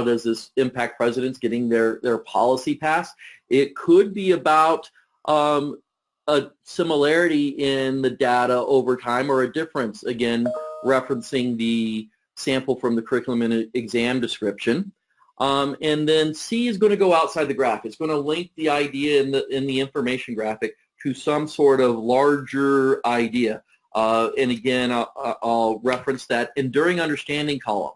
D: does this impact presidents getting their policy passed? It could be about a similarity in the data over time or a difference, again, referencing the sample from the curriculum and exam description. And then C is going to go outside the graph. It's going to link the idea in the information graphic to some sort of larger idea. And again, I'll reference that enduring understanding column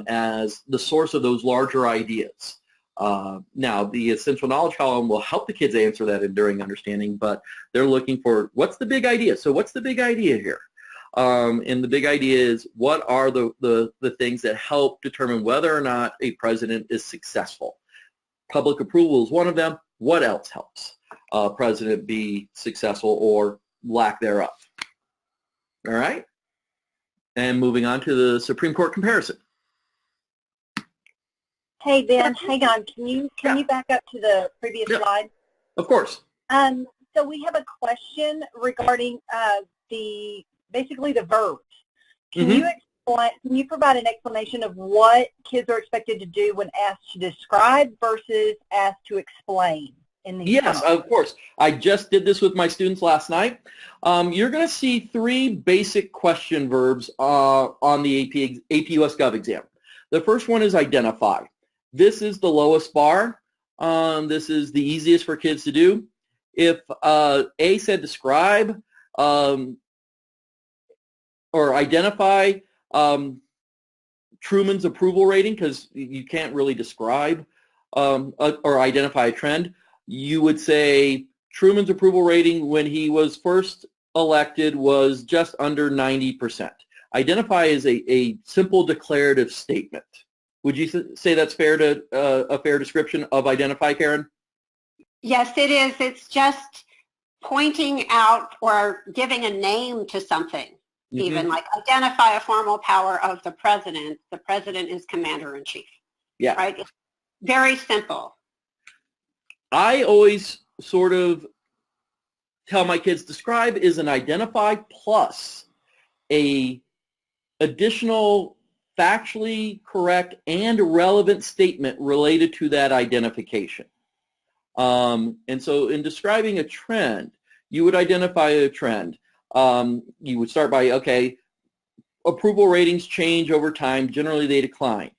D: as the source of those larger ideas. Now, the essential knowledge column will help the kids answer that enduring understanding, but they're looking for what's the big idea. So what's the big idea here? And the big idea is what are the things that help determine whether or not a president is successful. Public approval is one of them. What else helps a president be successful or lack thereof? All right. And moving on to the Supreme Court comparison.
A: Hey, Ben, hang on. Can you back up to the previous slide?
D: Of course.
A: So we have a question regarding basically the verbs. Can you provide an explanation of what kids are expected to do when asked to describe versus asked to explain in these
D: Yes, of course. I just did this with my students last night. You're going to see 3 basic question verbs on the AP U.S. Gov exam. The first one is identify. This is the lowest bar. This is the easiest for kids to do. If A said describe or identify Truman's approval rating, because you can't really describe or identify a trend, you would say Truman's approval rating when he was first elected was just under 90%. Identify is a simple declarative statement. Would you say that's a fair description of identify, Karen?
C: Yes, it is. It's just pointing out or giving a name to something, even like identify a formal power of the president. The president is commander-in-chief. Yeah. Right? It's very simple.
D: I always sort of tell my kids describe is an identify plus a additional factually correct and relevant statement related to that identification. And so in describing a trend, you would identify a trend. You would start by, okay, approval ratings change over time. Generally, they decline.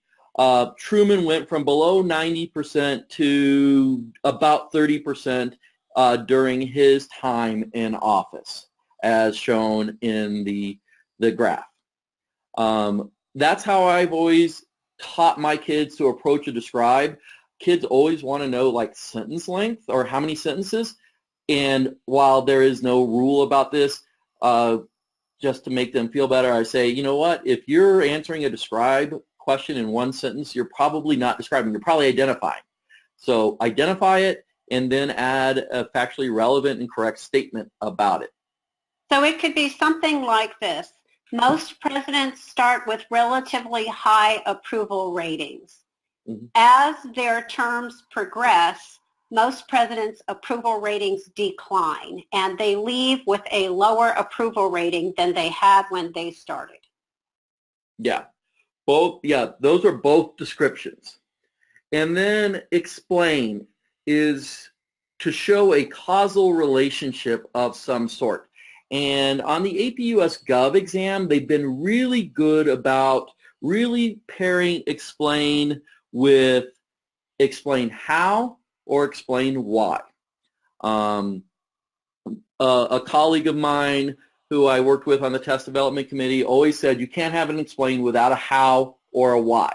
D: Truman went from below 90% to about 30% during his time in office, as shown in the graph. That's how I've always taught my kids to approach a describe. Kids always want to know like sentence length or how many sentences. And while there is no rule about this, just to make them feel better, I say, you know what, if you're answering a describe question in one sentence, you're probably not describing, you're probably identifying. So identify it and then add a factually relevant and correct statement about it.
C: So it could be something like this. Most presidents start with relatively high approval ratings. Mm-hmm. As their terms progress, most presidents' approval ratings decline, and they leave with a lower approval rating than they had when they started.
D: Yeah, those are both descriptions. And then explain is to show a causal relationship of some sort. And on the AP U.S. Gov exam, they've been really good about really pairing explain with explain how or explain why. A colleague of mine who I worked with on the test development committee always said you can't have an explain without a how or a why.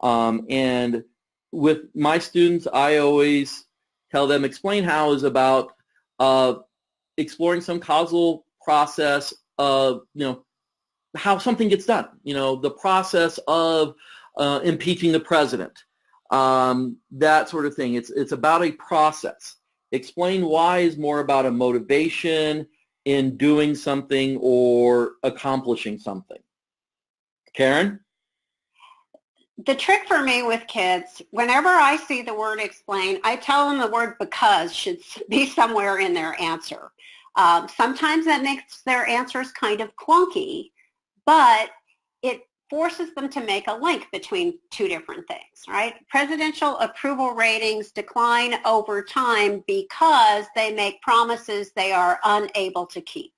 D: And with my students, I always tell them explain how is about exploring some causal process of, how something gets done, the process of impeaching the president, that sort of thing. It's about a process. Explain why is more about a motivation in doing something or accomplishing something. Karen?
C: The trick for me with kids, whenever I see the word explain, I tell them the word because should be somewhere in their answer. Sometimes that makes their answers kind of clunky, but it forces them to make a link between two different things, right? Presidential approval ratings decline over time because they make promises they are unable to keep.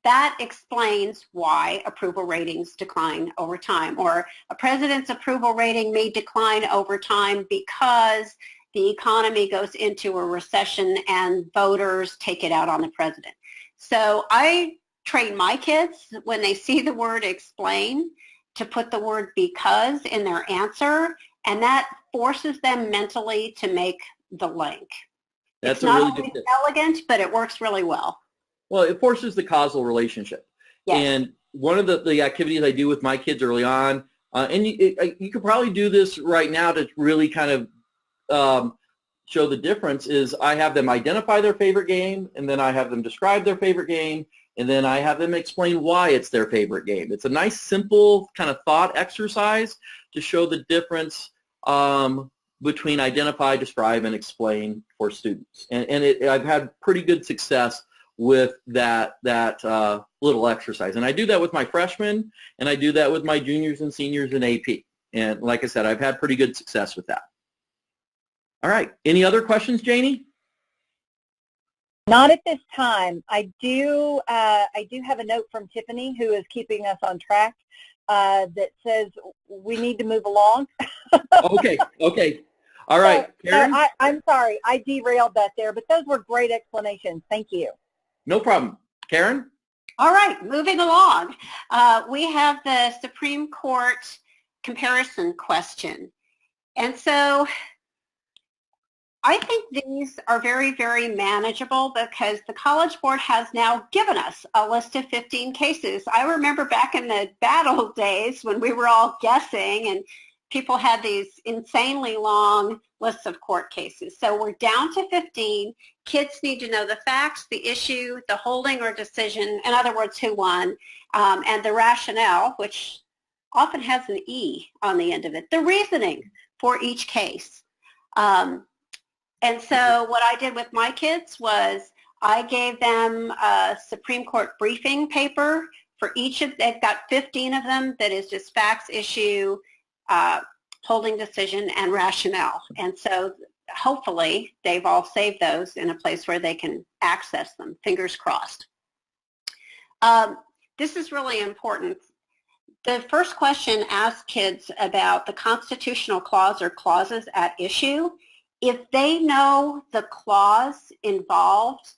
C: That explains why approval ratings decline over time. Or a president's approval rating may decline over time because the economy goes into a recession and voters take it out on the president. So I train my kids when they see the word explain to put the word because in their answer, and that forces them mentally to make the link.
D: That's
C: it's not
D: really
C: always
D: good tip.
C: elegant, but it works really well.
D: Well, it forces the causal relationship.
C: Yes.
D: And one of the activities I do with my kids early on, and you could probably do this right now to really kind of show the difference, is I have them identify their favorite game, and then I have them describe their favorite game, and then I have them explain why it's their favorite game. It's a nice, simple kind of thought exercise to show the difference between identify, describe, and explain for students. And I've had pretty good success with that little exercise. And I do that with my freshmen, and I do that with my juniors and seniors in AP. And like I said, I've had pretty good success with that. All right. Any other questions, Janie?
A: Not at this time. I do have a note from Tiffany, who is keeping us on track, that says we need to move along.
D: Okay. All right. Karen?
A: I'm sorry. I derailed that there, but those were great explanations. Thank you.
D: No problem. Karen?
C: All right, moving along. We have the Supreme Court comparison question. And so I think these are very, very manageable because the College Board has now given us a list of 15 cases. I remember back in the battle days when we were all guessing and people had these insanely long lists of court cases. So we're down to 15. Kids need to know the facts, the issue, the holding or decision, in other words, who won, and the rationale, which often has an E on the end of it, the reasoning for each case. And so what I did with my kids was I gave them a Supreme Court briefing paper for each of, they've got 15 of them that is just facts, issue, holding decision, and rationale. And so hopefully they've all saved those in a place where they can access them, fingers crossed. This is really important. The first question asks kids about the constitutional clause or clauses at issue. If they know the clause involved,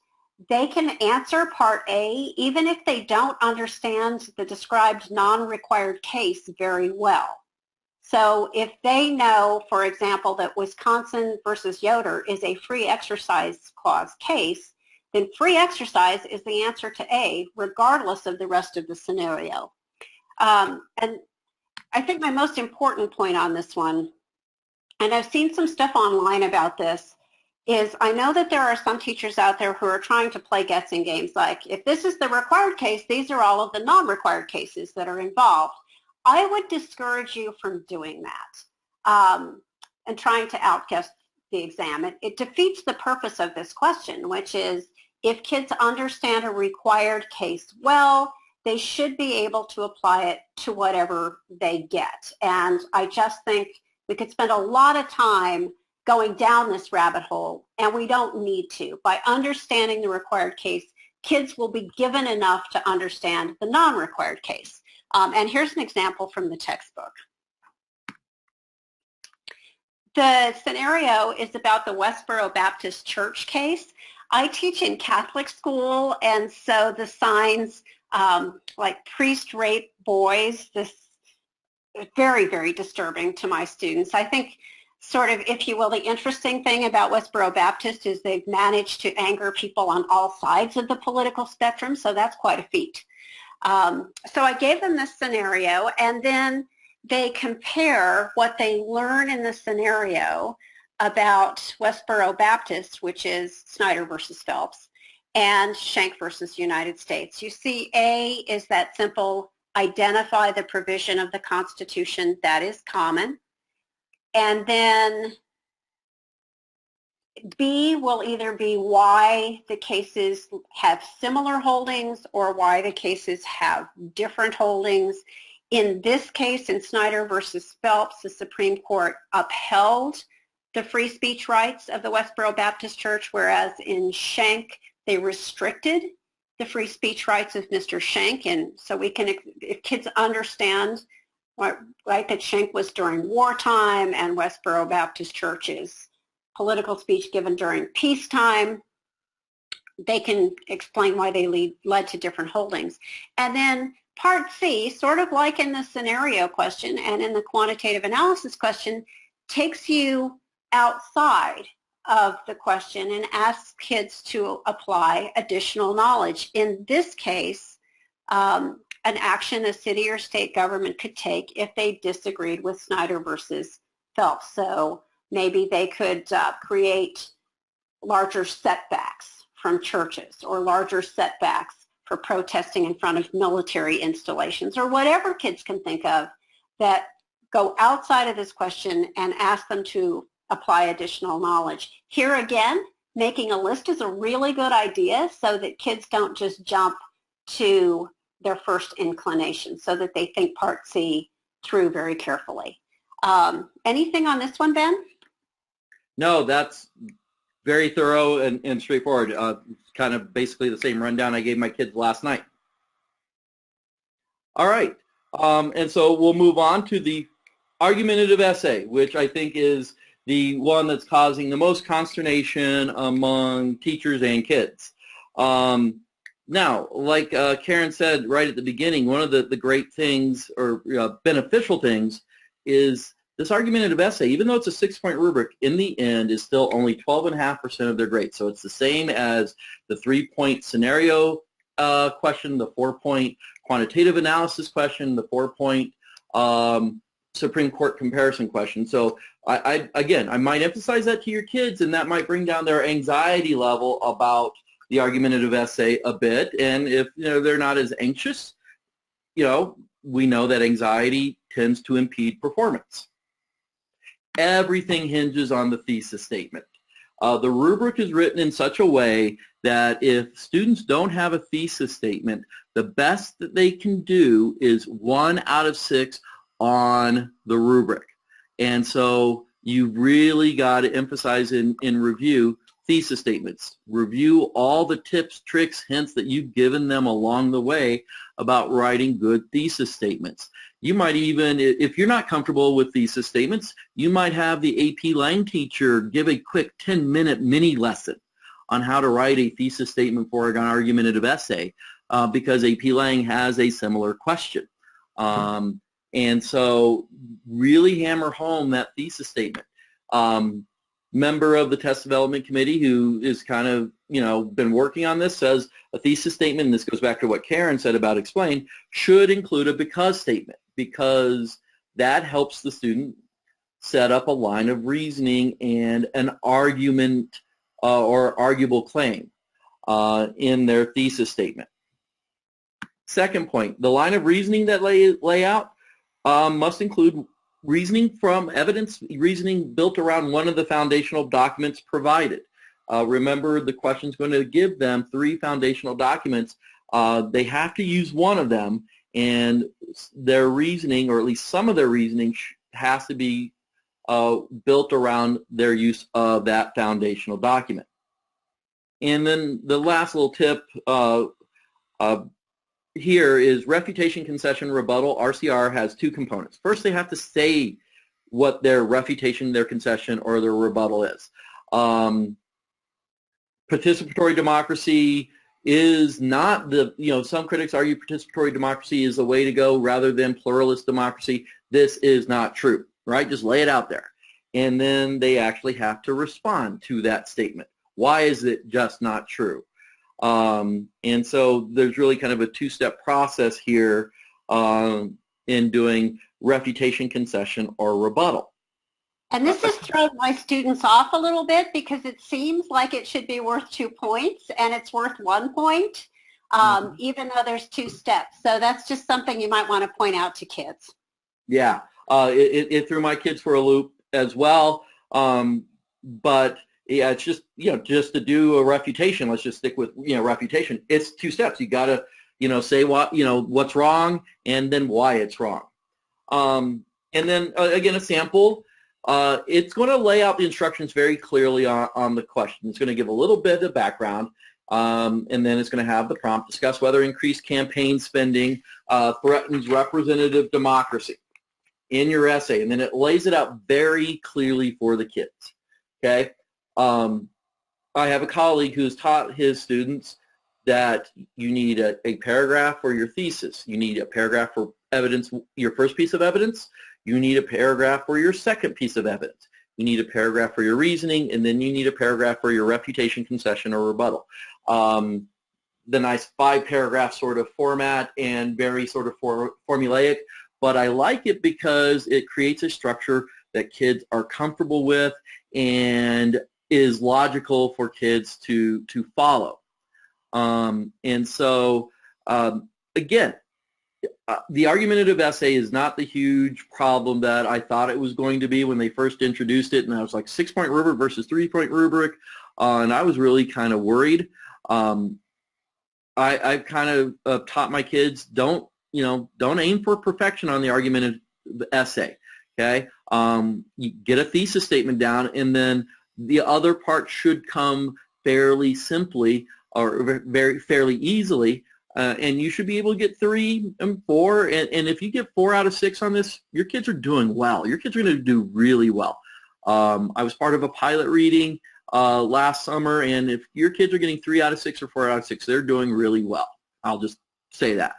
C: they can answer Part A even if they don't understand the described non-required case very well. So if they know, for example, that Wisconsin versus Yoder is a free exercise clause case, then free exercise is the answer to A, regardless of the rest of the scenario. And I think my most important point on this one, and I've seen some stuff online about this, is I know that there are some teachers out there who are trying to play guessing games like, if this is the required case, these are all of the non-required cases that are involved. I would discourage you from doing that and trying to outguess the exam. It defeats the purpose of this question, which is if kids understand a required case well, they should be able to apply it to whatever they get. And I just think we could spend a lot of time going down this rabbit hole, and we don't need to. By understanding the required case, kids will be given enough to understand the non-required case. And here's an example from the textbook. The scenario is about the Westboro Baptist Church case. I teach in Catholic school, and so the signs like priest rape boys, this is very, very disturbing to my students. I think sort of, if you will, the interesting thing about Westboro Baptist is they've managed to anger people on all sides of the political spectrum, so that's quite a feat. So I gave them this scenario, and then they compare what they learn in the scenario about Westboro Baptist, which is Snyder versus Phelps, and Schenck versus United States. You see, A is that simple, identify the provision of the Constitution that is common. And then B will either be why the cases have similar holdings or why the cases have different holdings. In this case, in Snyder versus Phelps, the Supreme Court upheld the free speech rights of the Westboro Baptist Church, whereas in Schenck, they restricted the free speech rights of Mr. Schenck. And so we can, if kids understand right, that Schenck was during wartime and Westboro Baptist Church is political speech given during peacetime, they can explain why they led to different holdings. And then Part C, sort of like in the scenario question and in the quantitative analysis question, takes you outside of the question and asks kids to apply additional knowledge. In this case, an action a city or state government could take if they disagreed with Snyder versus Phelps. So maybe they could create larger setbacks from churches or larger setbacks for protesting in front of military installations, or whatever kids can think of that go outside of this question and ask them to apply additional knowledge. Here again, making a list is a really good idea so that kids don't just jump to their first inclination, so that they think Part C through very carefully. Anything on this one, Ben?
D: No, that's very thorough and straightforward. Kind of basically the same rundown I gave my kids last night. All right, and so we'll move on to the argumentative essay, which I think is the one that's causing the most consternation among teachers and kids. Now, like Karen said right at the beginning, one of the great things or beneficial things is this argumentative essay, even though it's a 6-point rubric, in the end is still only 12.5% of their grade. So it's the same as the 3-point scenario question, the 4-point quantitative analysis question, the 4-point Supreme Court comparison question. So again, I might emphasize that to your kids, and that might bring down their anxiety level about the argumentative essay a bit. And if they're not as anxious, we know that anxiety tends to impede performance. Everything hinges on the thesis statement. The rubric is written in such a way that if students don't have a thesis statement, the best that they can do is 1 out of 6 on the rubric. And so you really got to emphasize in review thesis statements. Review all the tips, tricks, hints that you've given them along the way about writing good thesis statements. You might even, if you're not comfortable with thesis statements, you might have the AP Lang teacher give a quick 10-minute mini lesson on how to write a thesis statement for an argumentative essay because AP Lang has a similar question. And so really hammer home that thesis statement. Member of the test development committee who is kind of, been working on this says a thesis statement, and this goes back to what Karen said about explain, should include a because statement, because that helps the student set up a line of reasoning and an argument or arguable claim in their thesis statement. Second point, the line of reasoning that lay out must include reasoning from evidence, reasoning built around one of the foundational documents provided. Remember, the question is going to give them 3 foundational documents. They have to use one of them, and their reasoning, or at least some of their reasoning, has to be built around their use of that foundational document. And then the last little tip here is refutation, concession, rebuttal. RCR has two components. First, they have to say what their refutation, their concession, or their rebuttal is. Participatory democracy is not the, some critics argue participatory democracy is the way to go rather than pluralist democracy. This is not true, right? Just lay it out there. And then they actually have to respond to that statement. Why is it just not true? And so there's really kind of a two-step process here in doing refutation, concession, or rebuttal.
C: And this has thrown my students off a little bit because it seems like it should be worth 2 points and it's worth 1 point, even though there's 2 steps. So that's just something you might want to point out to kids.
D: Yeah, it threw my kids for a loop as well. But yeah, it's just, just to do a refutation, let's just stick with, refutation. It's 2 steps. You got to, say what, what's wrong and then why it's wrong. And then again, a sample. It's going to lay out the instructions very clearly on the question. It's going to give a little bit of background, and then it's going to have the prompt, discuss whether increased campaign spending threatens representative democracy in your essay, and then it lays it out very clearly for the kids. Okay, I have a colleague who's taught his students that you need a paragraph for your thesis. You need a paragraph for evidence, your first piece of evidence. You need a paragraph for your second piece of evidence. You need a paragraph for your reasoning, and then you need a paragraph for your refutation, concession, or rebuttal. The nice 5-paragraph sort of format and very sort of formulaic, but I like it because it creates a structure that kids are comfortable with and is logical for kids to follow. And so, again, the argumentative essay is not the huge problem that I thought it was going to be when they first introduced it, and I was like 6-point rubric versus 3-point rubric, and I was really kind of worried. I've kind of taught my kids, don't aim for perfection on the argumentative essay, okay? You get a thesis statement down, and then the other part should come fairly simply or fairly easily. And you should be able to get 3 and 4, and if you get 4 out of 6 on this, your kids are doing well. Your kids are going to do really well. I was part of a pilot reading last summer, and if your kids are getting 3 out of 6 or 4 out of 6, they're doing really well. I'll just say that.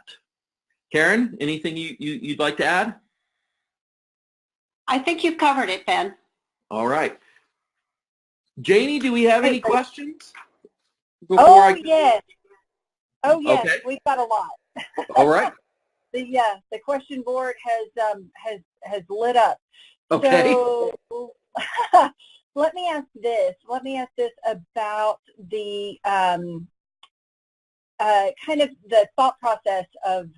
D: Karen, anything you'd like to add?
C: I think you've covered it, Ben.
D: All right. Janie, do we have any questions?
A: Yes. Oh yes,
D: okay.
A: We've got a lot.
D: All right.
A: The question board has lit up.
D: Okay.
A: So let me ask this. Let me ask this about the kind of the thought process of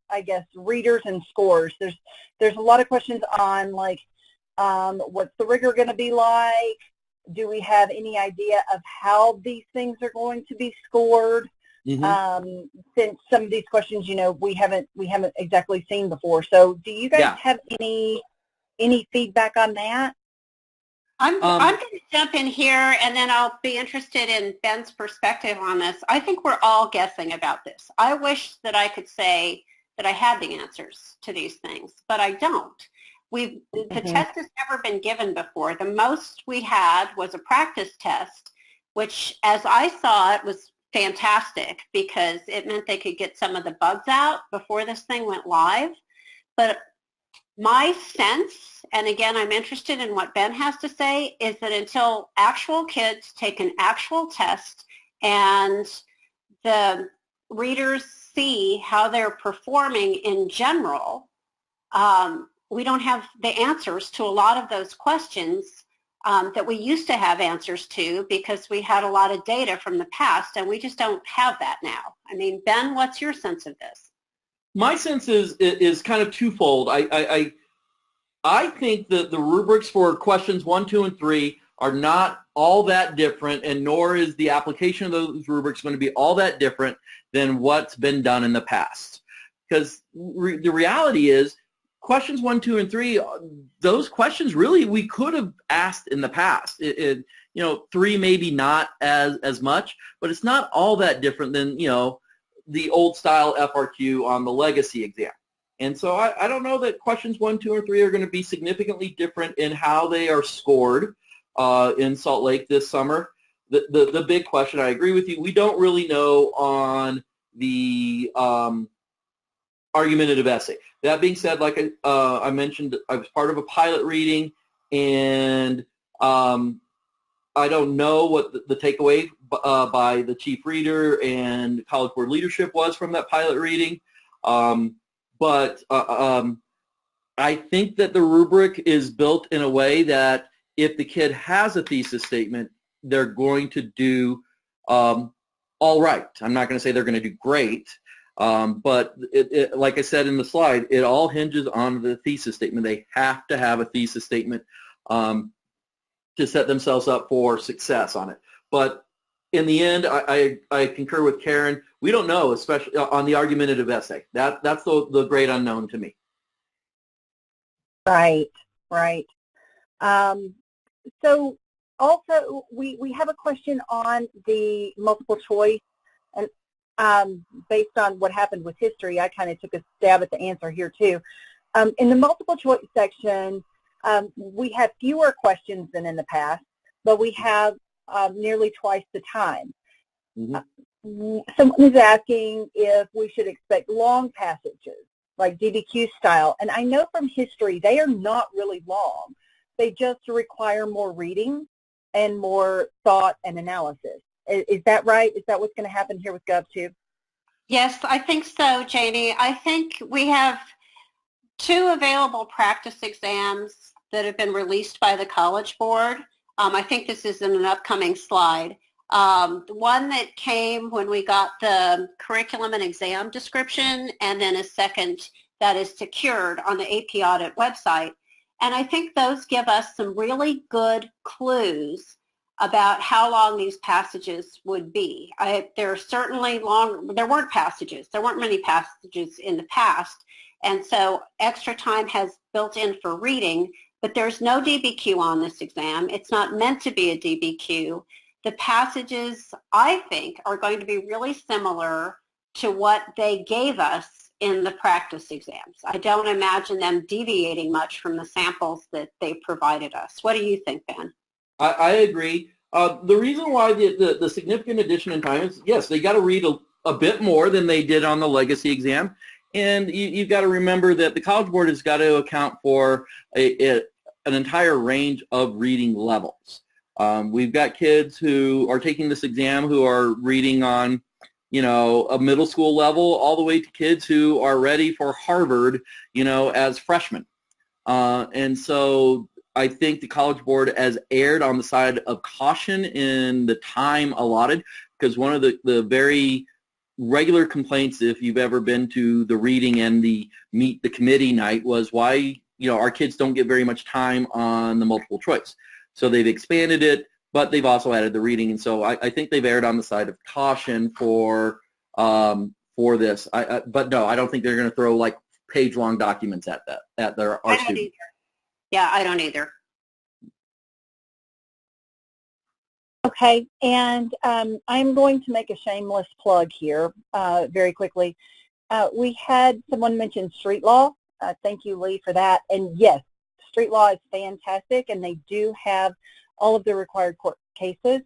A: I guess readers and scores. There's a lot of questions on like what's the rigor going to be like? Do we have any idea of how these things are going to be scored? Mm-hmm. Since some of these questions, we haven't exactly seen before. So do you guys have any feedback on that?
C: I'm going to jump in here, and then I'll be interested in Ben's perspective on this. I think we're all guessing about this. I wish that I could say that I had the answers to these things, but I don't. The test has never been given before. The most we had was a practice test, which, as I saw it, was fantastic because it meant they could get some of the bugs out before this thing went live. But my sense, and again, I'm interested in what Ben has to say, is that until actual kids take an actual test and the readers see how they're performing in general, we don't have the answers to a lot of those questions that we used to have answers to because we had a lot of data from the past, and we just don't have that now. I mean, Ben, what's your sense of this?
D: My sense is kind of twofold. I think that the rubrics for questions 1, 2, and 3 are not all that different, and nor is the application of those rubrics going to be all that different than what's been done in the past. Because the reality is questions 1, 2, and 3, those questions really we could have asked in the past. You know, 3 maybe not as much, but it's not all that different than, you know, the old style FRQ on the legacy exam. And so I don't know that questions 1, 2, or 3 are going to be significantly different in how they are scored in Salt Lake this summer. The big question, I agree with you, we don't really know on the argumentative essay. That being said, like I mentioned, I was part of a pilot reading, and I don't know what the takeaway by the chief reader and College Board leadership was from that pilot reading, but I think that the rubric is built in a way that if the kid has a thesis statement, they're going to do all right. I'm not going to say they're going to do great, but like I said in the slide, it all hinges on the thesis statement. They have to have a thesis statement to set themselves up for success on it. But in the end, I concur with Karen. We don't know, especially on the argumentative essay. That's the great unknown to me.
A: Right, right. So also, we have a question on the multiple choice, and based on what happened with history, I kind of took a stab at the answer here too. In the multiple choice section, we have fewer questions than in the past, but we have nearly twice the time. Mm-hmm. Someone is asking if we should expect long passages, like DBQ style. And I know from history, they are not really long. They just require more reading and more thought and analysis. Is that right? Is that what's going to happen here with GovTube?
C: Yes, I think so, Janie. I think we have 2 available practice exams that have been released by the College Board. I think this is in an upcoming slide. The one that came when we got the curriculum and exam description, and then a second that is secured on the AP Audit website. And I think those give us some really good clues about how long these passages would be. There are certainly there weren't passages. There weren't many passages in the past. And so extra time has built in for reading, but there's no DBQ on this exam. It's not meant to be a DBQ. The passages, I think, are going to be really similar to what they gave us in the practice exams. I don't imagine them deviating much from the samples that they provided us. What do you think, Ben?
D: I agree. The reason why the significant addition in time is, yes, they got to read a bit more than they did on the legacy exam. And you've got to remember that the College Board has got to account for an entire range of reading levels. We've got kids who are taking this exam who are reading on, you know, a middle school level, all the way to kids who are ready for Harvard, you know, as freshmen. And so I think the College Board has erred on the side of caution in the time allotted, because one of the very regular complaints, if you've ever been to the reading and the meet the committee night, was why, you know, our kids don't get very much time on the multiple choice. So they've expanded it, but they've also added the reading, and so I think they've erred on the side of caution for this. But no, I don't think they're going to throw like page-long documents at our students.
C: Yeah, I don't either.
A: Okay, and I'm going to make a shameless plug here very quickly. We had someone mention street law. Thank you, Lee, for that. And yes, street law is fantastic, and they do have all of the required court cases.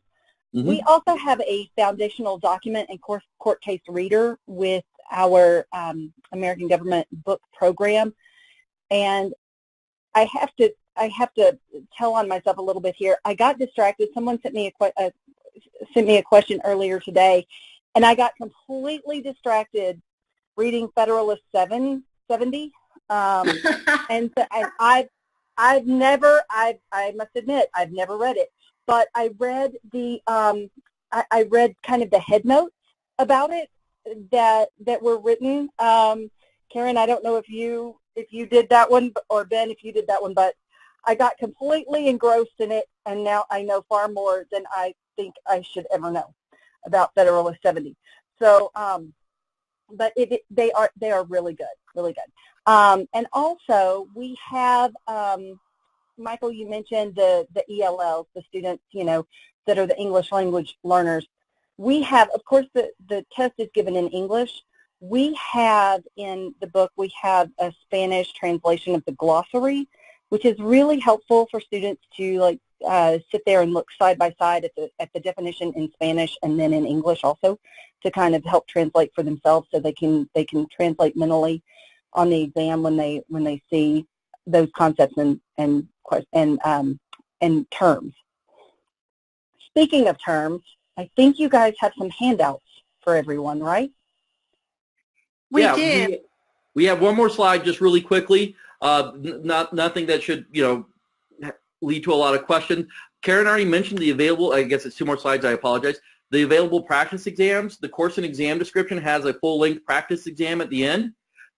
A: Mm-hmm. We also have a foundational document and court case reader with our American Government Book Program. And I have to tell on myself a little bit here. I got distracted. Someone sent me a question earlier today, and I got completely distracted reading Federalist 770. And I must admit, I've never read it, but I read I read kind of the head notes about it that were written. Karen, I don't know if you did that one, or Ben, if you did that one, but I got completely engrossed in it, and now I know far more than I think I should ever know about Federalist 70. So, but they are really good, really good. And also, we have, Michael, you mentioned the ELLs, the students, that are the English language learners. We have, of course, the test is given in English. We have in the book, we have a Spanish translation of the glossary, which is really helpful for students to sit there and look side by side at the definition in Spanish and then in English also, to kind of help translate for themselves, so they can translate mentally on the exam when they see those concepts and terms. Speaking of terms, I think you guys have some handouts for everyone, right?
C: We do.
D: We have one more slide just really quickly. Nothing that should, lead to a lot of questions. Karen already mentioned the available, I guess it's 2 more slides, I apologize. The available practice exams. The course and exam description has a full-length practice exam at the end.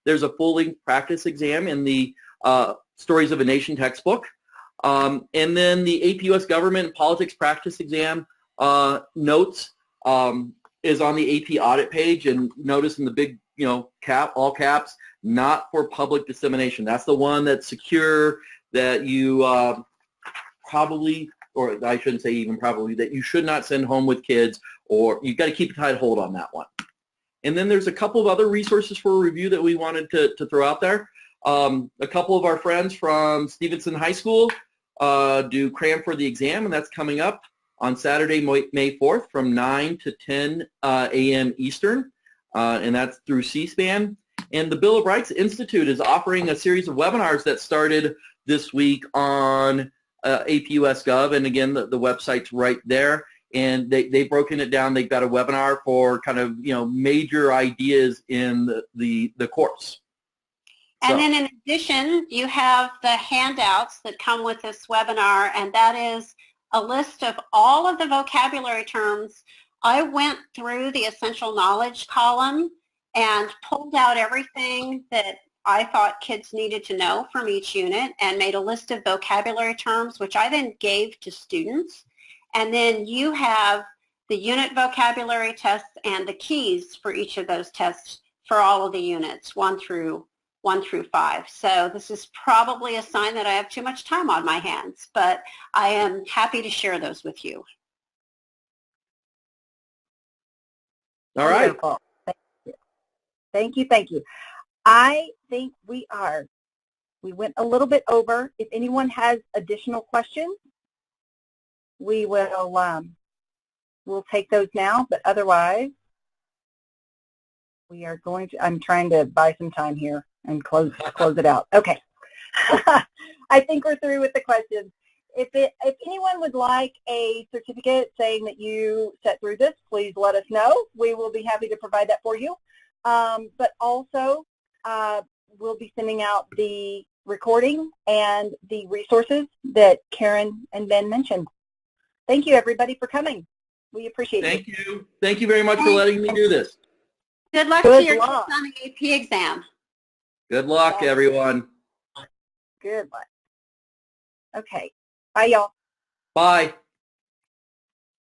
D: There's a full-length practice exam in the Stories of a Nation textbook. And then the AP U.S. Government and Politics practice exam notes is on the AP audit page, and notice in the big, all caps, not for public dissemination. That's the one that's secure, that you probably, or I shouldn't say even probably, that you should not send home with kids, or you've got to keep a tight hold on that one. And then there's a couple of other resources for review that we wanted to throw out there. A couple of our friends from Stevenson High School do Cram for the Exam, and that's coming up on Saturday, May 4th from 9 to 10 a.m. Eastern, and that's through C-SPAN. And the Bill of Rights Institute is offering a series of webinars that started this week on AP U.S. Gov, and again, the website's right there. And they've broken it down. They've got a webinar for kind of, major ideas in the course.
C: And then in addition, you have the handouts that come with this webinar, and that is a list of all of the vocabulary terms. I went through the essential knowledge column and pulled out everything that I thought kids needed to know from each unit and made a list of vocabulary terms, which I then gave to students. And then you have the unit vocabulary tests and the keys for each of those tests for all of the units, 1 through 5. So this is probably a sign that I have too much time on my hands, but I am happy to share those with you.
D: All right.
A: Wonderful. Thank you. I think we went a little bit over. If anyone has additional questions, we will we'll take those now, but otherwise we are going to, I'm trying to buy some time here and close it out. Okay. I think we're through with the questions. If anyone would like a certificate saying that you sat through this, please let us know. We will be happy to provide that for you. But also, we'll be sending out the recording and the resources that Karen and Ben mentioned. Thank you, everybody, for coming. We appreciate it.
D: Thank you. Thank you very much for letting me do this.
C: Good luck to your kids on the AP exam.
D: Good luck, everyone.
A: Good luck. Okay. Bye, y'all.
D: Bye.